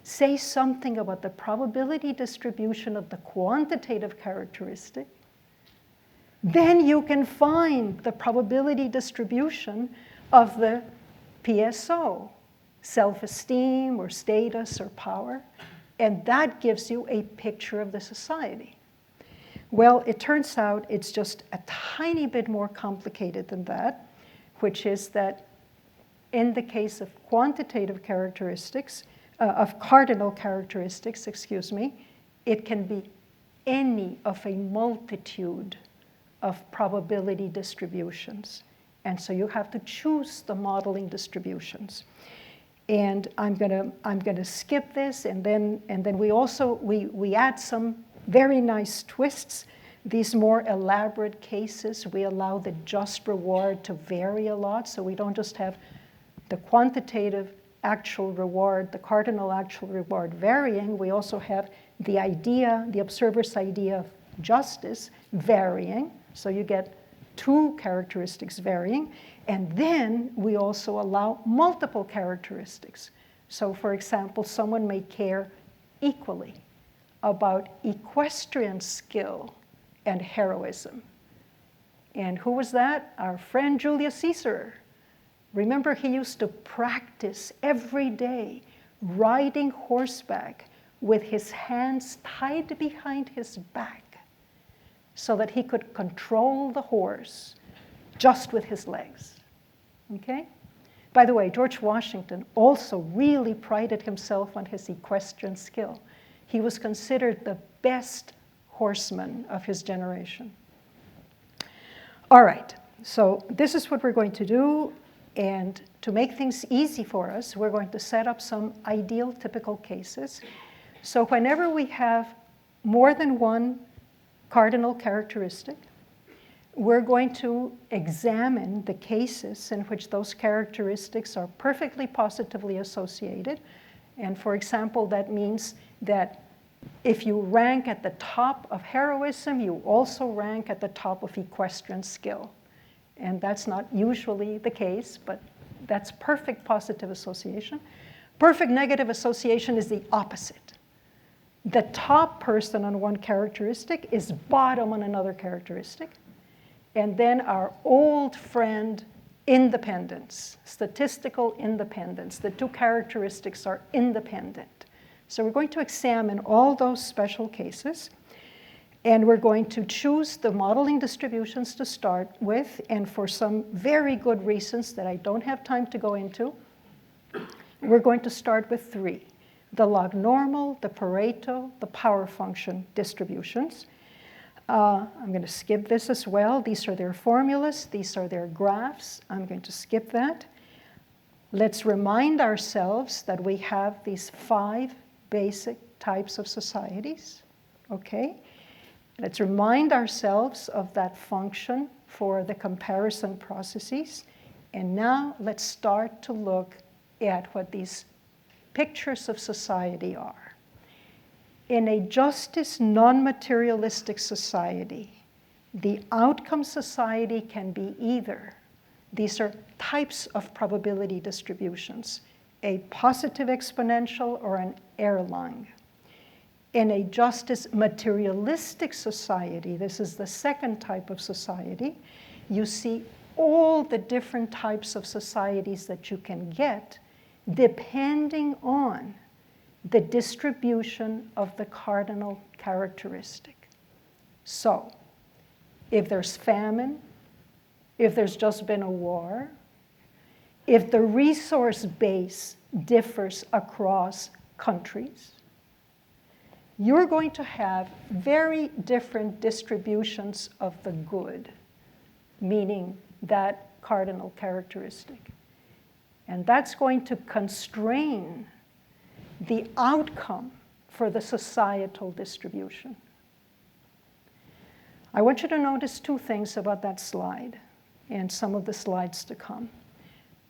say something about the probability distribution of the quantitative characteristic, then you can find the probability distribution of the PSO, self-esteem or status or power, and that gives you a picture of the society. Well, it turns out it's just a tiny bit more complicated than that, which is that in the case of quantitative characteristics, of cardinal characteristics, it can be any of a multitude of probability distributions. And so you have to choose the modeling distributions. And I'm gonna skip this, and then we also we add some very nice twists. These more elaborate cases, we allow the just reward to vary a lot, so we don't just have the quantitative actual reward, the cardinal actual reward varying. We also have the idea, the observer's idea of justice varying, so you get 2 characteristics varying, and then we also allow multiple characteristics. So for example, someone may care equally about equestrian skill and heroism. And who was that? Our friend Julius Caesar. Remember, he used to practice every day riding horseback with his hands tied behind his back so that he could control the horse just with his legs. Okay? By the way, George Washington also really prided himself on his equestrian skill. He was considered the best horseman of his generation. All right, so this is what we're going to do. And to make things easy for us, we're going to set up some ideal typical cases. So whenever we have more than one cardinal characteristic, we're going to examine the cases in which those characteristics are perfectly positively associated. And for example, that means that if you rank at the top of heroism, you also rank at the top of equestrian skill. And that's not usually the case, but that's perfect positive association. Perfect negative association is the opposite. The top person on one characteristic is bottom on another characteristic. And then our old friend, independence, statistical independence. The 2 characteristics are independent. So we're going to examine all those special cases. And we're going to choose the modeling distributions to start with, and for some very good reasons that I don't have time to go into, we're going to start with 3. The log normal, the Pareto, the power function distributions. I'm going to skip this as well. These are their formulas. These are their graphs. I'm going to skip that. Let's remind ourselves that we have these 5 basic types of societies, okay? Let's remind ourselves of that function for the comparison processes. And now let's start to look at what these pictures of society are. In a justice-nonmaterialistic society, the outcome society can be either, these are types of probability distributions, a positive exponential or an Erlang. In a justice-materialistic society, this is the second type of society, you see all the different types of societies that you can get depending on the distribution of the cardinal characteristic. So, if there's famine, if there's just been a war, if the resource base differs across countries, you're going to have very different distributions of the good, meaning that cardinal characteristic. And that's going to constrain the outcome for the societal distribution. I want you to notice two things about that slide and some of the slides to come.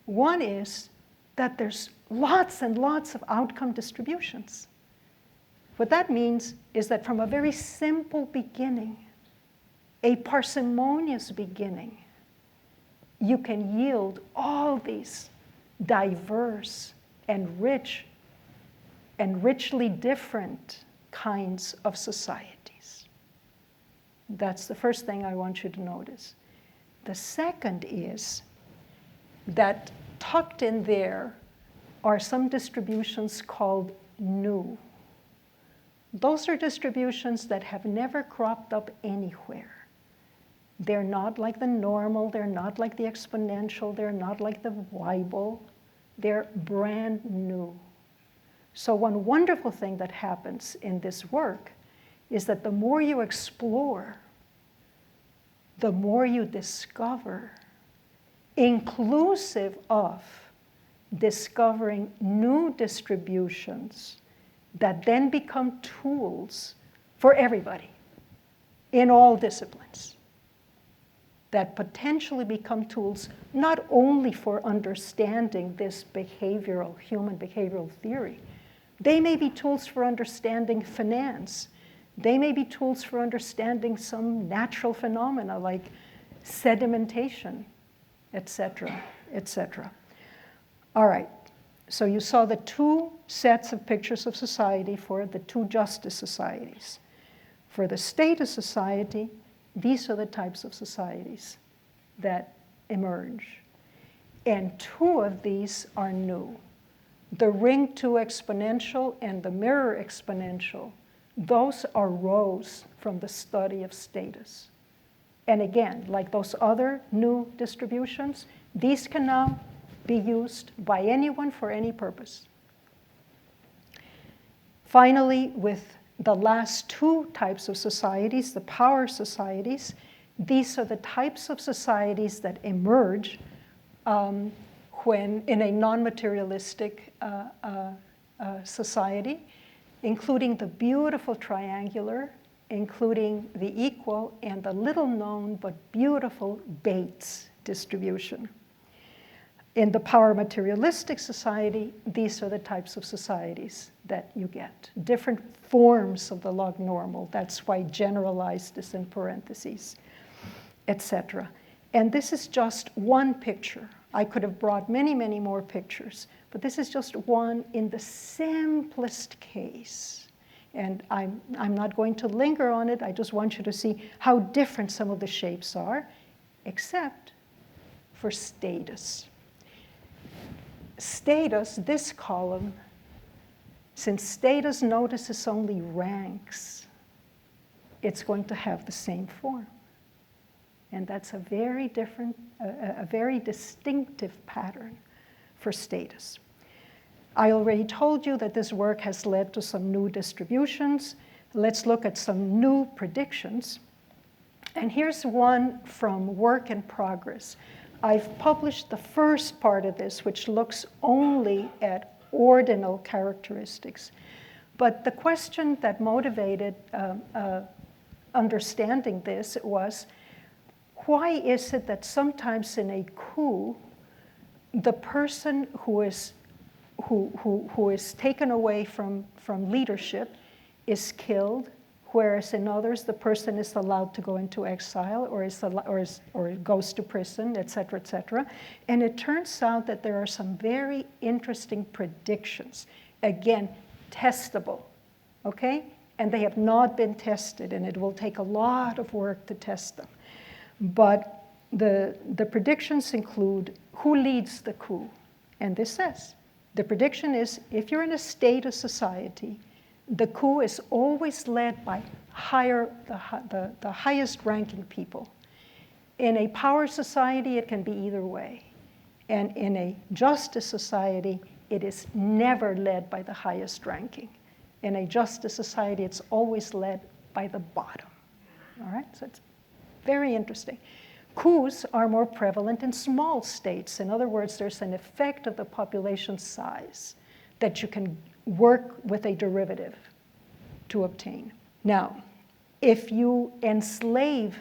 One is that there's lots and lots of outcome distributions. What that means is that from a very simple beginning, a parsimonious beginning, you can yield all these diverse and rich and richly different kinds of societies. That's the first thing I want you to notice. The second is that tucked in there are some distributions called new. Those are distributions that have never cropped up anywhere. They're not like the normal, they're not like the exponential, they're not like the Weibull. They're brand new. So one wonderful thing that happens in this work is that the more you explore, the more you discover, inclusive of discovering new distributions that then become tools for everybody in all disciplines, that potentially become tools not only for understanding this behavioral, human behavioral theory. They may be tools for understanding finance. They may be tools for understanding some natural phenomena like sedimentation, etc., etc. All right, so you saw the two sets of pictures of society for the two justice societies. For the status society, these are the types of societies that emerge. And two of these are new. The ring 2 exponential and the mirror exponential, those arose from the study of status. And again, like those other new distributions, these can now be used by anyone for any purpose. Finally, with the last two types of societies, the power societies, these are the types of societies that emerge when in a non-materialistic society, including the beautiful triangular, including the equal and the little known but beautiful Bates distribution. In the power-materialistic society, these are the types of societies that you get. Different forms of the log normal. That's why generalized is in parentheses, etc. And this is just one picture. I could have brought many, many more pictures, but this is just one in the simplest case. And I'm not going to linger on it. I just want you to see how different some of the shapes are, except for status. Status, this column, since status notices only ranks, it's going to have the same form. And that's a very different, a very distinctive pattern for status. I already told you that this work has led to some new distributions. Let's look at some new predictions. And here's one from Work in Progress. I've published the first part of this, which looks only at ordinal characteristics. But the question that motivated understanding this was, why is it that sometimes in a coup, the person who is taken away from leadership is killed, whereas in others the person is allowed to go into exile or goes to prison, et cetera, et cetera. And it turns out that there are some very interesting predictions. Again, testable, okay? And they have not been tested, and it will take a lot of work to test them. But the predictions include who leads the coup. And this says, the prediction is if you're in a status society, the coup is always led by the highest ranking people. In a power society, it can be either way. And in a justice society, it is never led by the highest ranking. In a justice society, it's always led by the bottom. All right, so it's very interesting. Coups are more prevalent in small states. In other words, there's an effect of the population size that you can work with a derivative to obtain. Now, if you enslave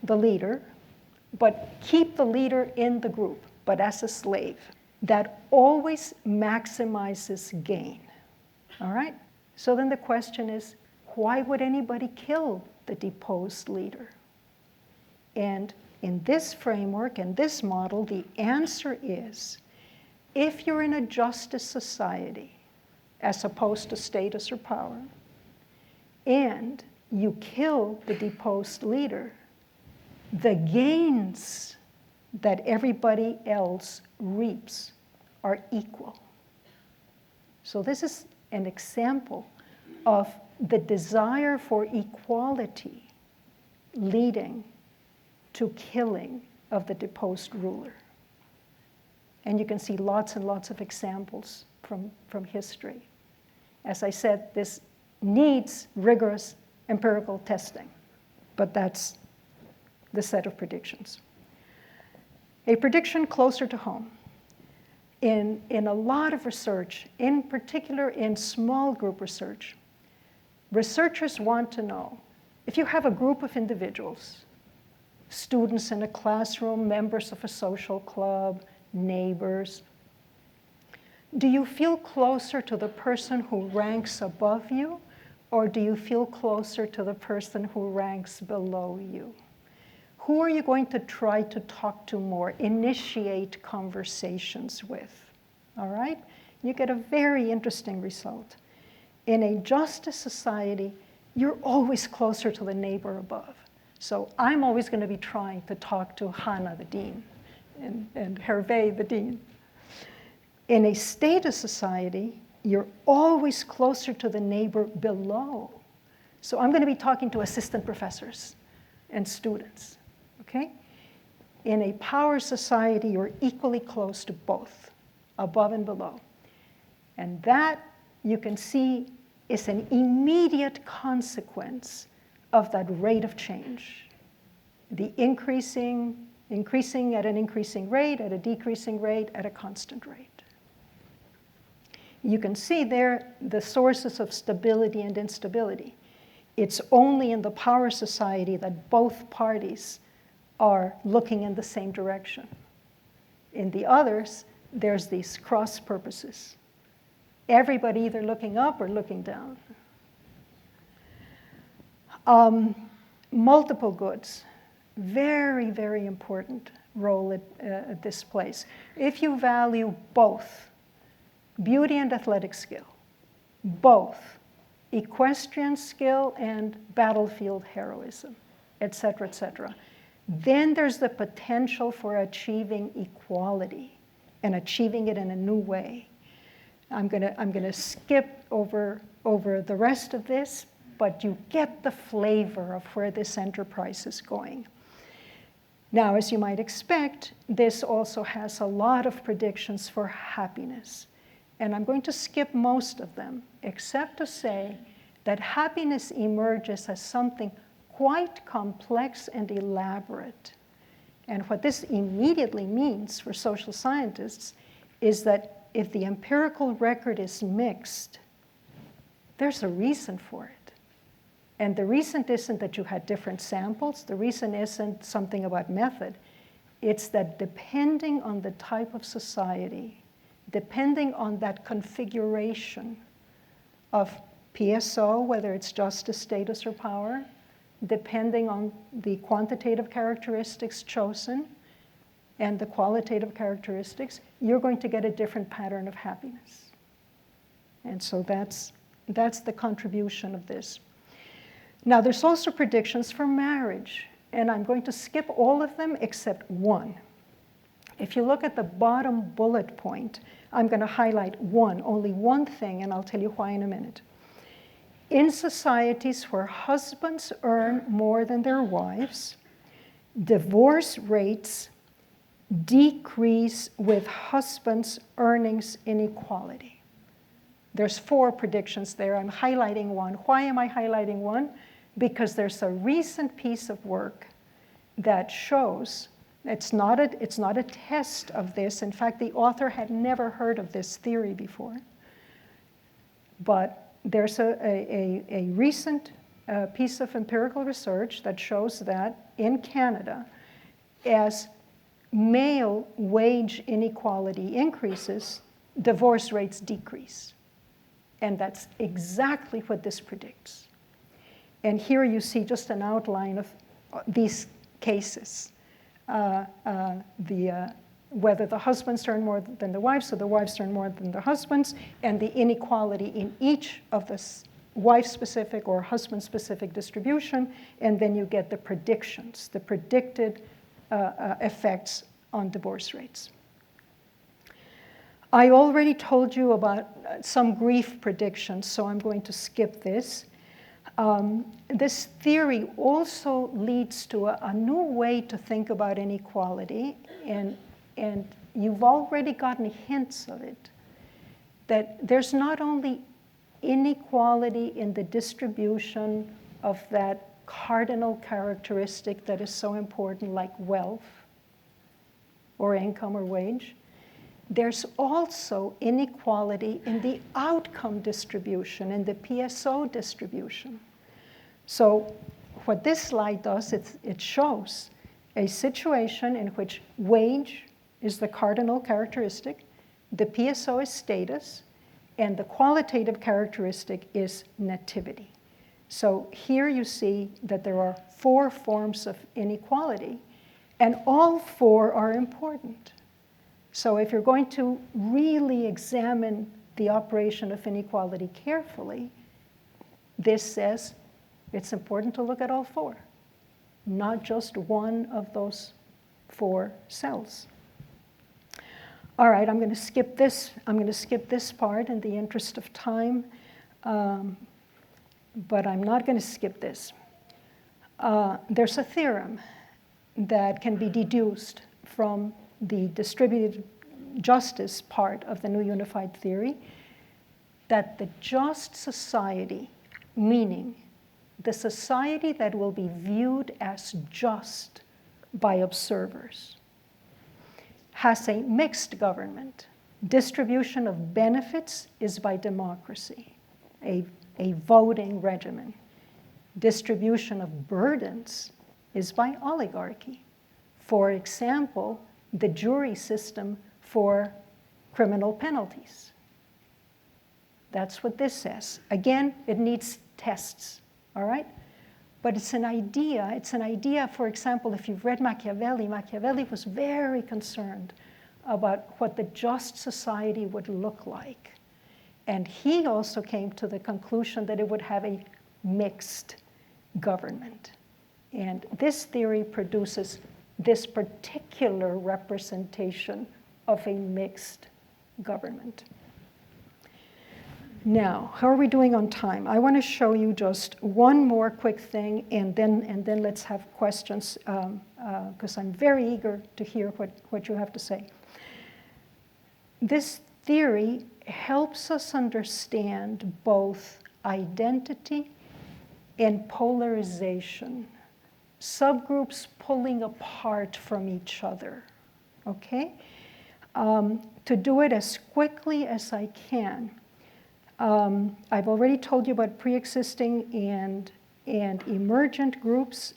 the leader, but keep the leader in the group, but as a slave, that always maximizes gain. All right? So then the question is, why would anybody kill the deposed leader? And in this framework and this model, the answer is, if you're in a justice society, as opposed to status or power, and you kill the deposed leader, the gains that everybody else reaps are equal. So this is an example of the desire for equality leading to killing of the deposed ruler. And you can see lots and lots of examples from history. As I said, this needs rigorous empirical testing, but that's the set of predictions. A prediction closer to home. In a lot of research, in particular in small group research, researchers want to know, if you have a group of individuals, students in a classroom, members of a social club, neighbors, do you feel closer to the person who ranks above you, or do you feel closer to the person who ranks below you? Who are you going to try to talk to more, initiate conversations with? All right? You get a very interesting result. In a justice society, you're always closer to the neighbor above. So I'm always going to be trying to talk to Hannah, the dean, and Hervé, the dean. In a status society, you're always closer to the neighbor below. So I'm going to be talking to assistant professors and students. Okay? In a power society, you're equally close to both, above and below. And that, you can see, is an immediate consequence of that rate of change. The increasing at an increasing rate, at a decreasing rate, at a constant rate. You can see there the sources of stability and instability. It's only in the power society that both parties are looking in the same direction. In the others, there's these cross purposes. Everybody either looking up or looking down. Multiple goods, very, very important role at this place. If you value both beauty and athletic skill, both equestrian skill and battlefield heroism, et cetera, then there's the potential for achieving equality and achieving it in a new way. I'm gonna skip over the rest of this, but you get the flavor of where this enterprise is going. Now, as you might expect, this also has a lot of predictions for happiness. And I'm going to skip most of them, except to say that happiness emerges as something quite complex and elaborate. And what this immediately means for social scientists is that if the empirical record is mixed, there's a reason for it. And the reason isn't that you had different samples. The reason isn't something about method. It's that depending on the type of society, depending on that configuration of PSO, whether it's justice, status, or power, depending on the quantitative characteristics chosen and the qualitative characteristics, you're going to get a different pattern of happiness. And so that's the contribution of this. Now, there's also predictions for marriage, and I'm going to skip all of them except one. If you look at the bottom bullet point, I'm going to highlight only one thing, and I'll tell you why in a minute. In societies where husbands earn more than their wives, divorce rates decrease with husbands' earnings inequality. There's 4 predictions there. I'm highlighting one. Why am I highlighting one? Because there's a recent piece of work that shows, it's not a test of this. In fact, the author had never heard of this theory before. But there's a recent piece of empirical research that shows that in Canada, as male wage inequality increases, divorce rates decrease. And that's exactly what this predicts. And here you see just an outline of these cases. Whether the husbands earn more than the wives, or the wives earn more than the husbands, and the inequality in each of the wife-specific or husband-specific distribution, and then you get the predictions, the predicted effects on divorce rates. I already told you about some grief predictions, so I'm going to skip this. This theory also leads to a new way to think about inequality, and you've already gotten hints of it, that there's not only inequality in the distribution of that cardinal characteristic that is so important, like wealth or income or wage. There's also inequality in the outcome distribution, in the PSO distribution. So what this slide does, it shows a situation in which wage is the cardinal characteristic, the PSO is status, and the qualitative characteristic is nativity. So here you see that there are 4 forms of inequality, and all 4 are important. So if you're going to really examine the operation of inequality carefully, this says it's important to look at all 4, not just one of those 4 cells. All right, I'm going to skip this. I'm going to skip this part in the interest of time, but I'm not going to skip this. There's a theorem that can be deduced from the distributed justice part of the new unified theory, that the just society, meaning the society that will be viewed as just by observers, has a mixed government. Distribution of benefits is by democracy, a voting regimen. Distribution of burdens is by oligarchy. For example, the jury system for criminal penalties. That's what this says. Again, it needs tests, all right? But it's an idea. It's an idea, for example, if you've read Machiavelli, Machiavelli was very concerned about what the just society would look like. And he also came to the conclusion that it would have a mixed government. And this theory produces this particular representation of a mixed government. Now, how are we doing on time? I want to show you just one more quick thing, and then let's have questions, because I'm very eager to hear what you have to say. This theory helps us understand both identity and polarization, subgroups pulling apart from each other, okay? To do it as quickly as I can, I've already told you about pre-existing and emergent groups.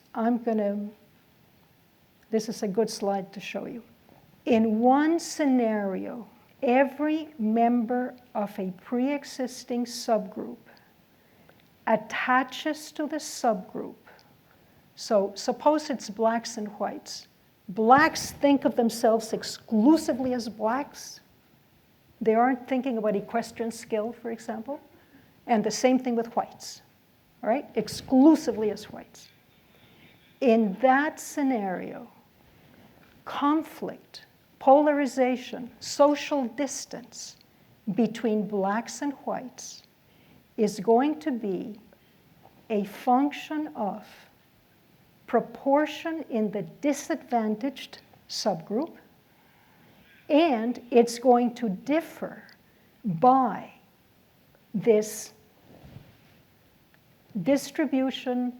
This is a good slide to show you. In one scenario, every member of a pre-existing subgroup attaches to the subgroup. So suppose it's blacks and whites. Blacks think of themselves exclusively as blacks. They aren't thinking about equestrian skill, for example. And the same thing with whites, all right? Exclusively as whites. In that scenario, conflict, polarization, social distance between blacks and whites is going to be a function of proportion in the disadvantaged subgroup, and it's going to differ by this distribution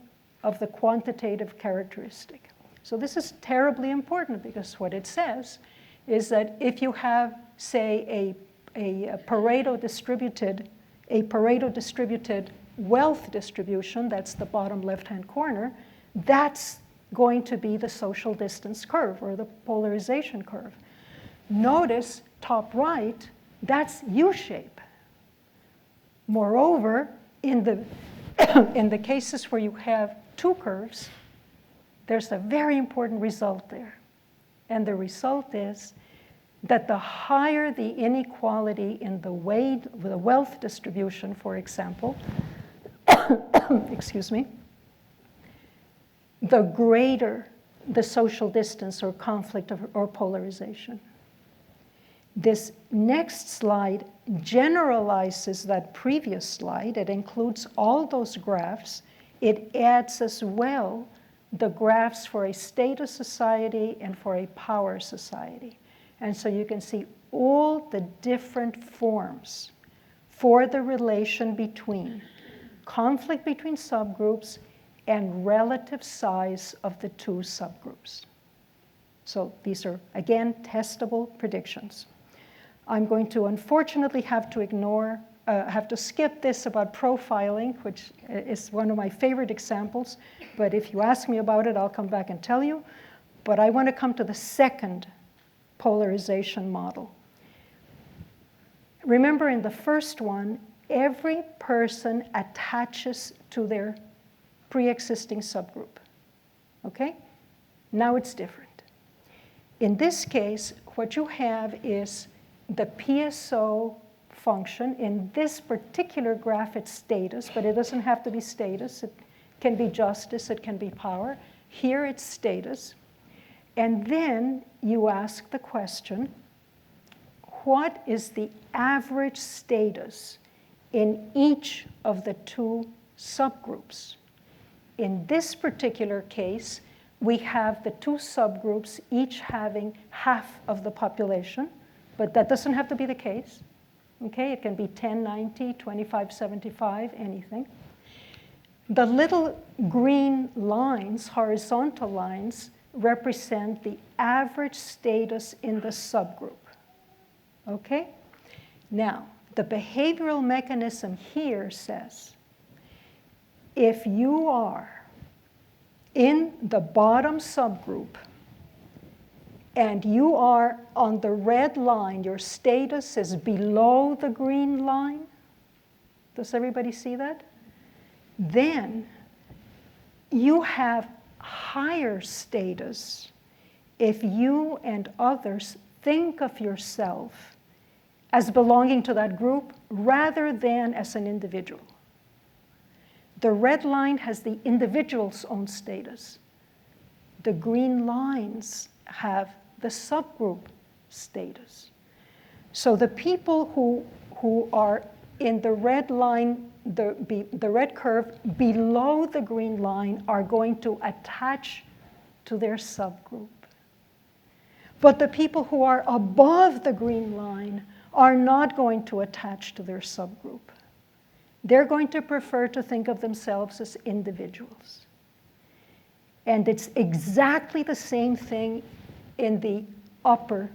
of the quantitative characteristic. So this is terribly important because what it says is that if you have, say, a Pareto distributed wealth distribution, that's the bottom left-hand corner, that's going to be the social distance curve or the polarization curve. Notice top right, that's U-shape. Moreover, in the cases where you have two curves, there's a very important result there. And the result is that the higher the inequality in the wealth distribution, for example, excuse me, the greater the social distance or conflict or polarization. This next slide generalizes that previous slide. It includes all those graphs. It adds as well the graphs for a status society and for a power society. And so you can see all the different forms for the relation between conflict between subgroups and relative size of the two subgroups. So these are, again, testable predictions. I'm going to unfortunately have to skip this about profiling, which is one of my favorite examples. But if you ask me about it, I'll come back and tell you. But I want to come to the second polarization model. Remember, in the first one, every person attaches to their pre-existing subgroup. Okay? Now it's different. In this case, what you have is the PSO function. In this particular graph, it's status, but it doesn't have to be status. It can be justice, it can be power. Here it's status. And then you ask the question, what is the average status in each of the two subgroups? In this particular case, we have the two subgroups each having half of the population, but that doesn't have to be the case. Okay, it can be 10-90, 25-75, anything. The little green lines, horizontal lines, represent the average status in the subgroup. Okay? Now, the behavioral mechanism here says, if you are in the bottom subgroup and you are on the red line, your status is below the green line. Does everybody see that? Then you have higher status if you and others think of yourself as belonging to that group rather than as an individual. The red line has the individual's own status. The green lines have the subgroup status. So the people who are in the red line, the red curve below the green line are going to attach to their subgroup. But the people who are above the green line are not going to attach to their subgroup. They're going to prefer to think of themselves as individuals. And it's exactly the same thing in the upper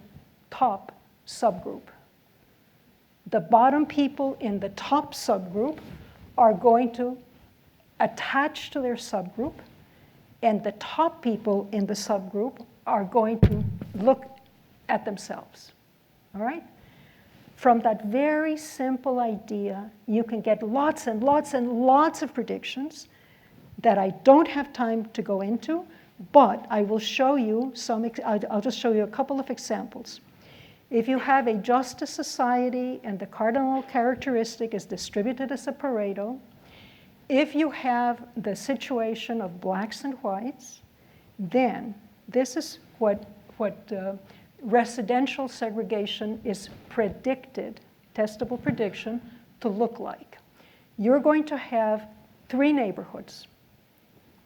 top subgroup. The bottom people in the top subgroup are going to attach to their subgroup, and the top people in the subgroup are going to look at themselves. All right? From that very simple idea, you can get lots and lots and lots of predictions that I don't have time to go into, but I will show you some, I'll just show you a couple of examples. If you have a justice society and the cardinal characteristic is distributed as a Pareto, if you have the situation of blacks and whites, then this is what residential segregation is predicted, testable prediction, to look like. You're going to have 3 neighborhoods,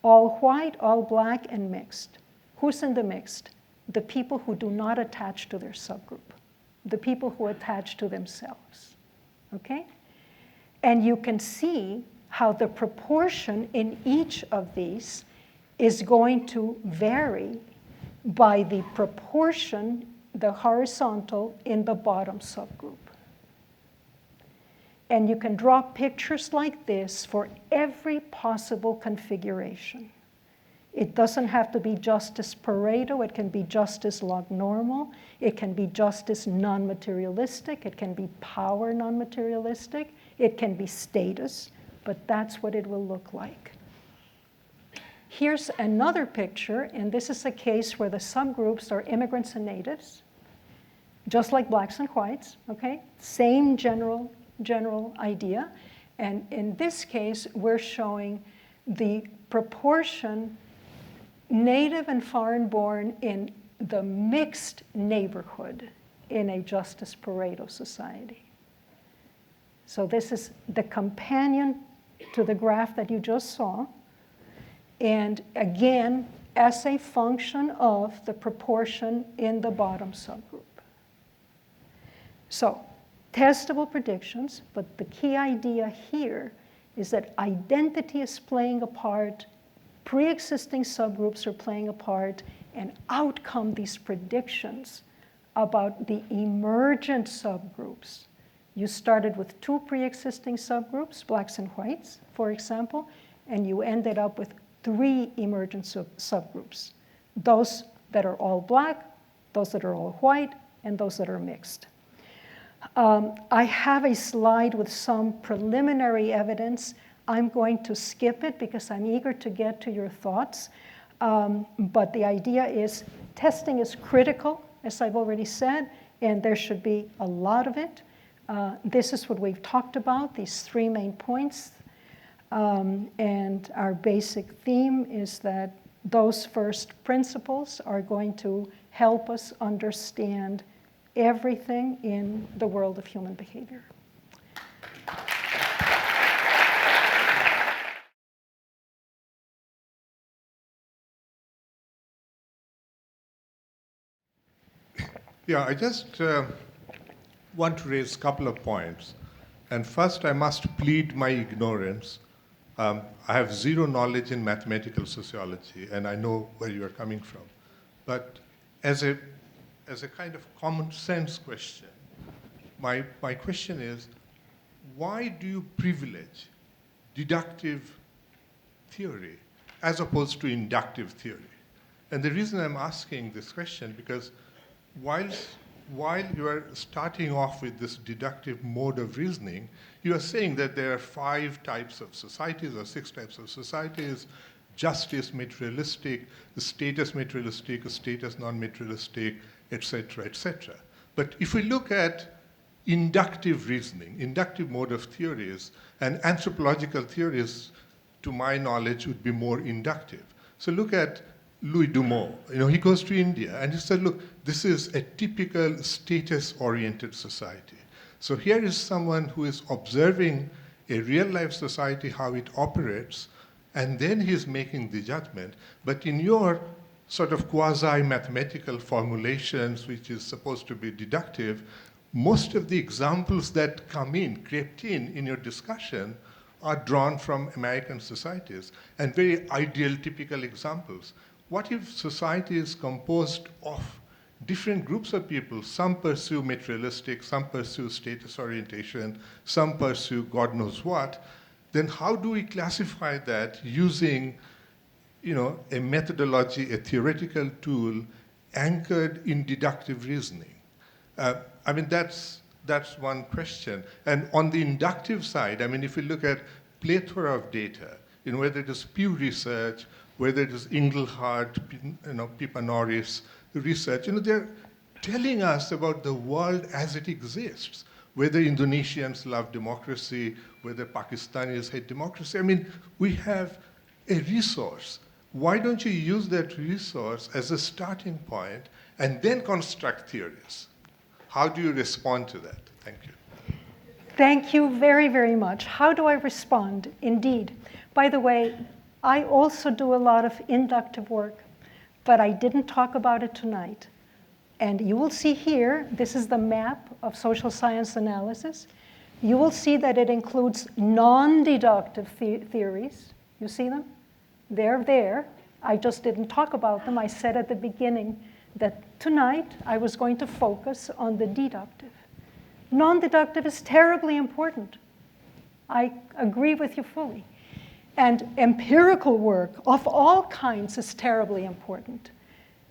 all white, all black, and mixed. Who's in the mixed? The people who do not attach to their subgroup, the people who attach to themselves, okay? And you can see how the proportion in each of these is going to vary by the proportion, the horizontal, in the bottom subgroup. And you can draw pictures like this for every possible configuration. It doesn't have to be justice Pareto. It can be justice log normal. It can be justice non-materialistic. It can be power non-materialistic. It can be status, but that's what it will look like. Here's another picture, and this is a case where the subgroups are immigrants and natives, just like blacks and whites, okay? Same general idea. And in this case, we're showing the proportion native and foreign-born in the mixed neighborhood in a justice Pareto society. So this is the companion to the graph that you just saw. And again, as a function of the proportion in the bottom subgroup. So, testable predictions, but the key idea here is that identity is playing a part, pre-existing subgroups are playing a part, and out come these predictions about the emergent subgroups. You started with 2 pre-existing subgroups, blacks and whites, for example, and you ended up with 3 emergent subgroups. Those that are all black, those that are all white, and those that are mixed. I have a slide with some preliminary evidence. I'm going to skip it because I'm eager to get to your thoughts. But the idea is testing is critical, as I've already said, and there should be a lot of it. This is what we've talked about, these 3 main points. And our basic theme is that those first principles are going to help us understand everything in the world of human behavior. Yeah, I just want to raise a couple of points. And first, I must plead my ignorance. I have 0 knowledge in mathematical sociology, and I know where you are coming from. But as a kind of common sense question, my question is, why do you privilege deductive theory as opposed to inductive theory? And the reason I'm asking this question, because while you are starting off with this deductive mode of reasoning, you are saying that there are 5 types of societies or 6 types of societies: justice-materialistic, status-materialistic, status-nonmaterialistic, etc., etc. But if we look at inductive reasoning, inductive mode of theories, and anthropological theories, to my knowledge, would be more inductive. So look at Louis Dumont. He goes to India and he said, look, this is a typical status-oriented society. So here is someone who is observing a real-life society, how it operates, and then he's making the judgment. But in your sort of quasi-mathematical formulations, which is supposed to be deductive, most of the examples that crept in your discussion, are drawn from American societies, and very ideal, typical examples. What if society is composed of different groups of people? Some pursue materialistic, some pursue status orientation, some pursue God knows what. Then how do we classify that using a methodology, a theoretical tool anchored in deductive reasoning? That's one question. And on the inductive side, if you look at plethora of data, whether it is Pew Research, whether it is Engelhardt, Pippa Norris research, they're telling us about the world as it exists, whether Indonesians love democracy, whether Pakistanis hate democracy. We have a resource. Why don't you use that resource as a starting point and then construct theories? How do you respond to that? Thank you. Thank you very, very much. How do I respond? Indeed. By the way, I also do a lot of inductive work, but I didn't talk about it tonight. And you will see here, this is the map of social science analysis. you will see that it includes non-deductive theories. You see them? They're there. I just didn't talk about them. I said at the beginning that tonight I was going to focus on the deductive. Non-deductive is terribly important. I agree with you fully. And empirical work of all kinds is terribly important.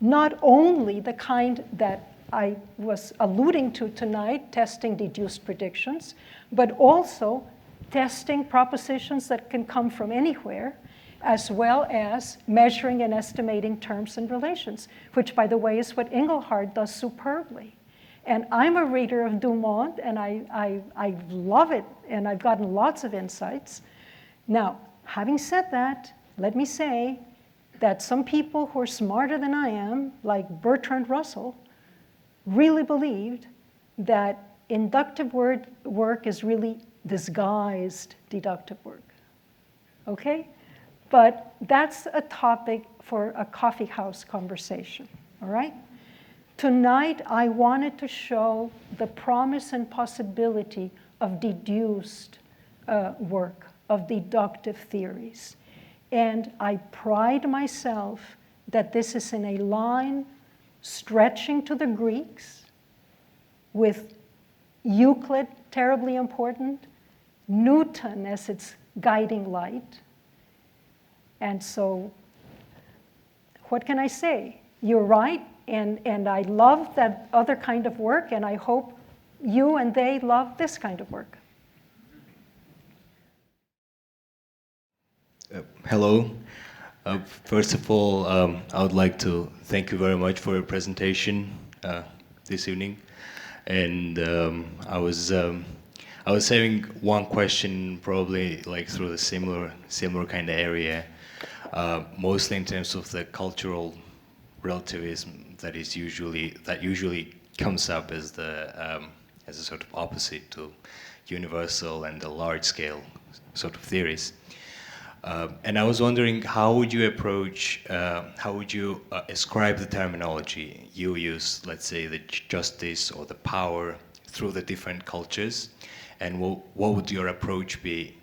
Not only the kind that I was alluding to tonight, testing deduced predictions, but also testing propositions that can come from anywhere, as well as measuring and estimating terms and relations, which, by the way, is what Engelhard does superbly. And I'm a reader of Dumont, and I love it, and I've gotten lots of insights. Now, having said that, let me say that some people who are smarter than I am, like Bertrand Russell, really believed that inductive work is really disguised deductive work. Okay? But that's a topic for a coffee house conversation, all right? Tonight, I wanted to show the promise and possibility of deduced work, of deductive theories. And I pride myself that this is in a line stretching to the Greeks, with Euclid terribly important, Newton as its guiding light. And so, what can I say? You're right, and I love that other kind of work, and I hope you and they love this kind of work. Hello. First of all, I would like to thank you very much for your presentation this evening. And I was having one question, probably like through the similar kind of area, mostly in terms of the cultural relativism that usually comes up as a sort of opposite to universal and the large scale sort of theories. And I was wondering, how would you approach, how would you ascribe the terminology you use, let's say the justice or the power, through the different cultures, and what would your approach be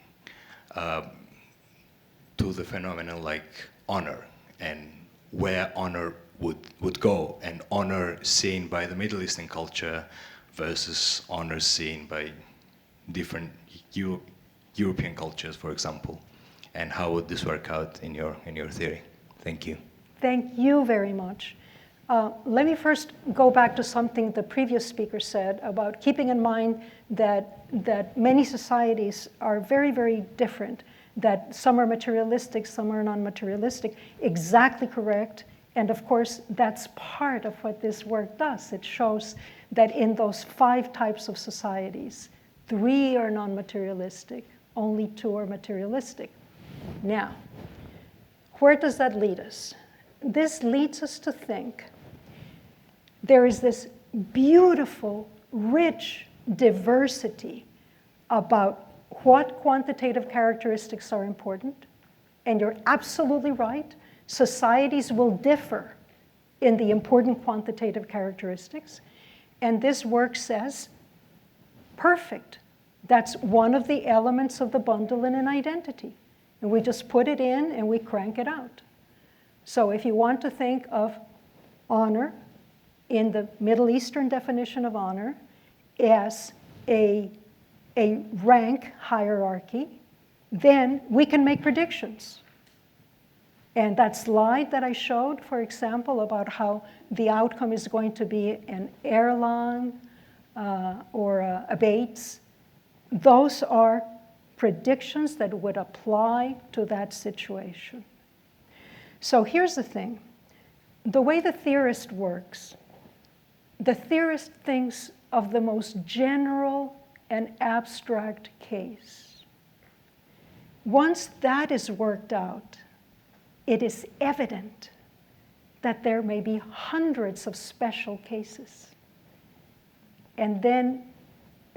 to the phenomenon like honor, and where honor would go, and honor seen by the Middle Eastern culture versus honor seen by different European cultures, for example? And how would this work out in your theory? Thank you. Thank you very much. Let me first go back to something the previous speaker said about keeping in mind that many societies are very, very different, that some are materialistic, some are non-materialistic. Exactly correct. And of course, that's part of what this work does. It shows that in those 5 types of societies, 3 are non-materialistic, only 2 are materialistic. Now, where does that lead us? This leads us to think there is this beautiful, rich diversity about what quantitative characteristics are important. And you're absolutely right. Societies will differ in the important quantitative characteristics. And this work says, perfect. That's one of the elements of the bundle in an identity. And we just put it in and we crank it out. So if you want to think of honor in the Middle Eastern definition of honor as a rank hierarchy, then we can make predictions. And that slide that I showed, for example, about how the outcome is going to be an Erlang or a Bates, those are predictions that would apply to that situation. So here's the thing. The way the theorist works, the theorist thinks of the most general and abstract case. Once that is worked out, it is evident that there may be hundreds of special cases. And then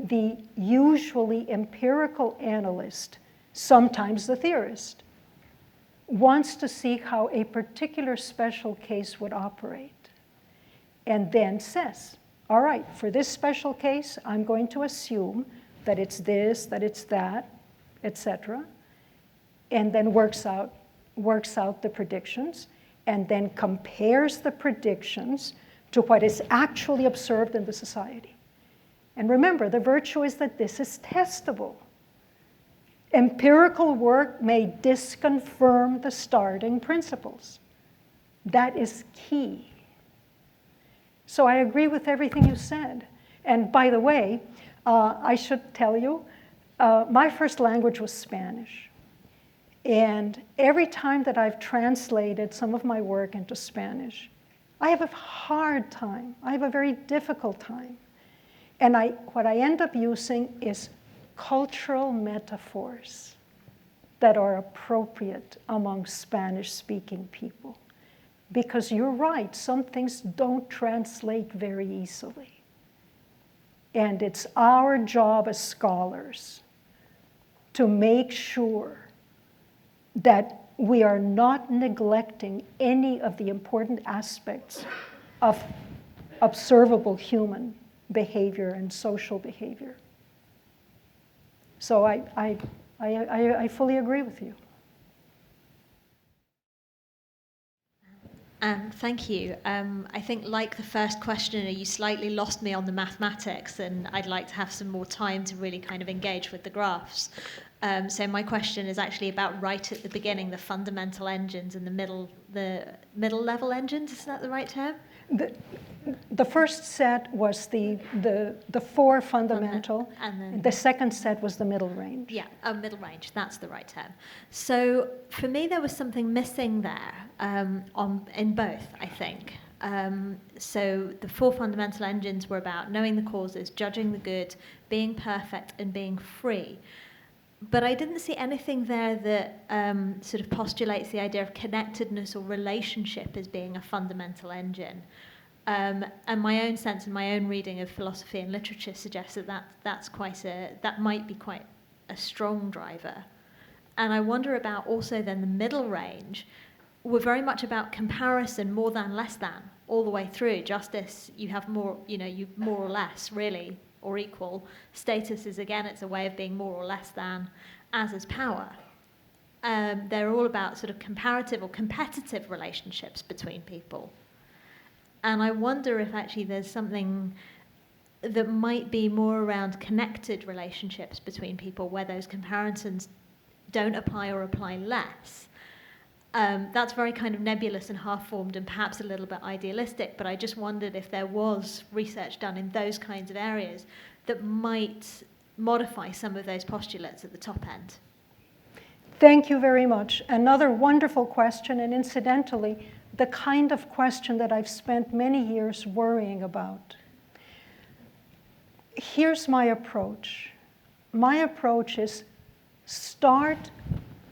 the usually empirical analyst, sometimes the theorist, wants to see how a particular special case would operate, and then says, all right, for this special case, I'm going to assume that it's this, that it's that, etc., and then works out the predictions, and then compares the predictions to what is actually observed in the society. And remember, the virtue is that this is testable. Empirical work may disconfirm the starting principles. That is key. So I agree with everything you said. And by the way, I should tell you, my first language was Spanish. And every time that I've translated some of my work into Spanish, I have a hard time. I have a very difficult time. And what I end up using is cultural metaphors that are appropriate among Spanish-speaking people. Because you're right, some things don't translate very easily. And it's our job as scholars to make sure that we are not neglecting any of the important aspects of observable human behavior and social behavior. So I fully agree with you. Thank you. I think, like the first questioner, you slightly lost me on the mathematics, and I'd like to have some more time to really kind of engage with the graphs. So my question is actually about right at the beginning, the fundamental engines and the middle level engines. Is that the right term? The first set was the four fundamental, and then the second set was the middle range. Yeah, middle range, that's the right term. So for me, there was something missing there in both, I think. So the four fundamental engines were about knowing the causes, judging the good, being perfect, and being free. But I didn't see anything there that sort of postulates the idea of connectedness or relationship as being a fundamental engine. And my own sense and my own reading of philosophy and literature suggests that might be quite a strong driver. And I wonder about also then the middle range. We're very much about comparison, more than, less than, all the way through. Justice, you have more, you more or less, really, or equal. Status is, again, it's a way of being more or less than, as is power. They're all about sort of comparative or competitive relationships between people. And I wonder if actually there's something that might be more around connected relationships between people, where those comparisons don't apply or apply less. That's very kind of nebulous and half-formed and perhaps a little bit idealistic, but I just wondered if there was research done in those kinds of areas that might modify some of those postulates at the top end. Thank you very much. Another wonderful question, and incidentally, the kind of question that I've spent many years worrying about. Here's my approach. My approach is start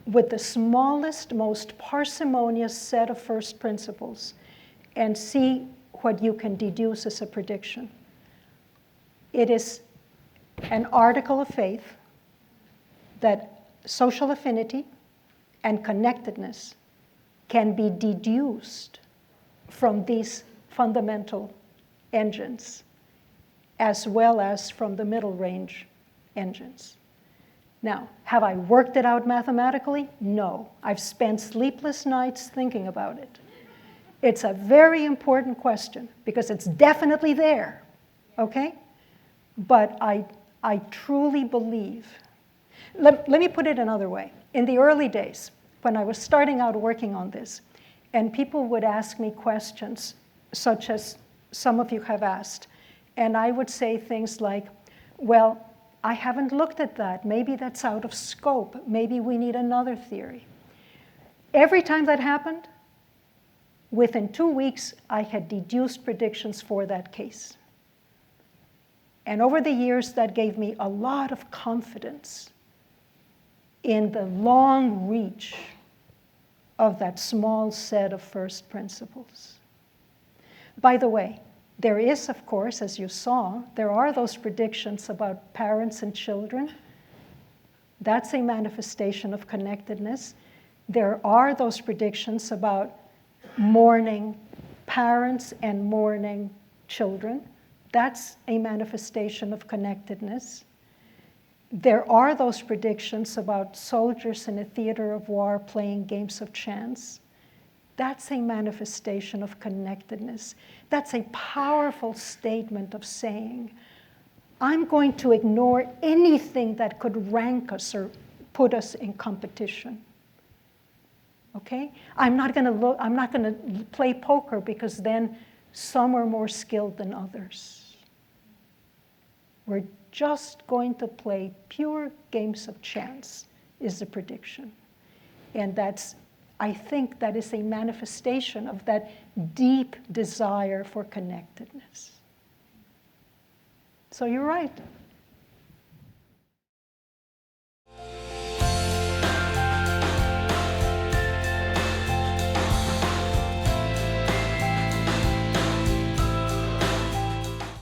with the smallest, most parsimonious set of first principles and see what you can deduce as a prediction. It is an article of faith that social affinity and connectedness can be deduced from these fundamental engines, as well as from the middle range engines. Now, have I worked it out mathematically? No. I've spent sleepless nights thinking about it. It's a very important question because it's definitely there, okay? But I truly believe, let me put it another way. In the early days, when I was starting out working on this, and people would ask me questions such as some of you have asked, and I would say things like, well, I haven't looked at that. Maybe that's out of scope. Maybe we need another theory. Every time that happened, within 2 weeks, I had deduced predictions for that case. And over the years, that gave me a lot of confidence in the long reach of that small set of first principles. By the way, there is, of course, as you saw, there are those predictions about parents and children. That's a manifestation of connectedness. There are those predictions about mourning parents and mourning children. That's a manifestation of connectedness. there are those predictions about soldiers in a theater of war playing games of chance. That's a manifestation of connectedness. That's a powerful statement of saying, I'm going to ignore anything that could rank us or put us in competition. Okay? I'm not going to play poker because then some are more skilled than others. We're just going to play pure games of chance, is the prediction. And I think that is a manifestation of that deep desire for connectedness. So you're right.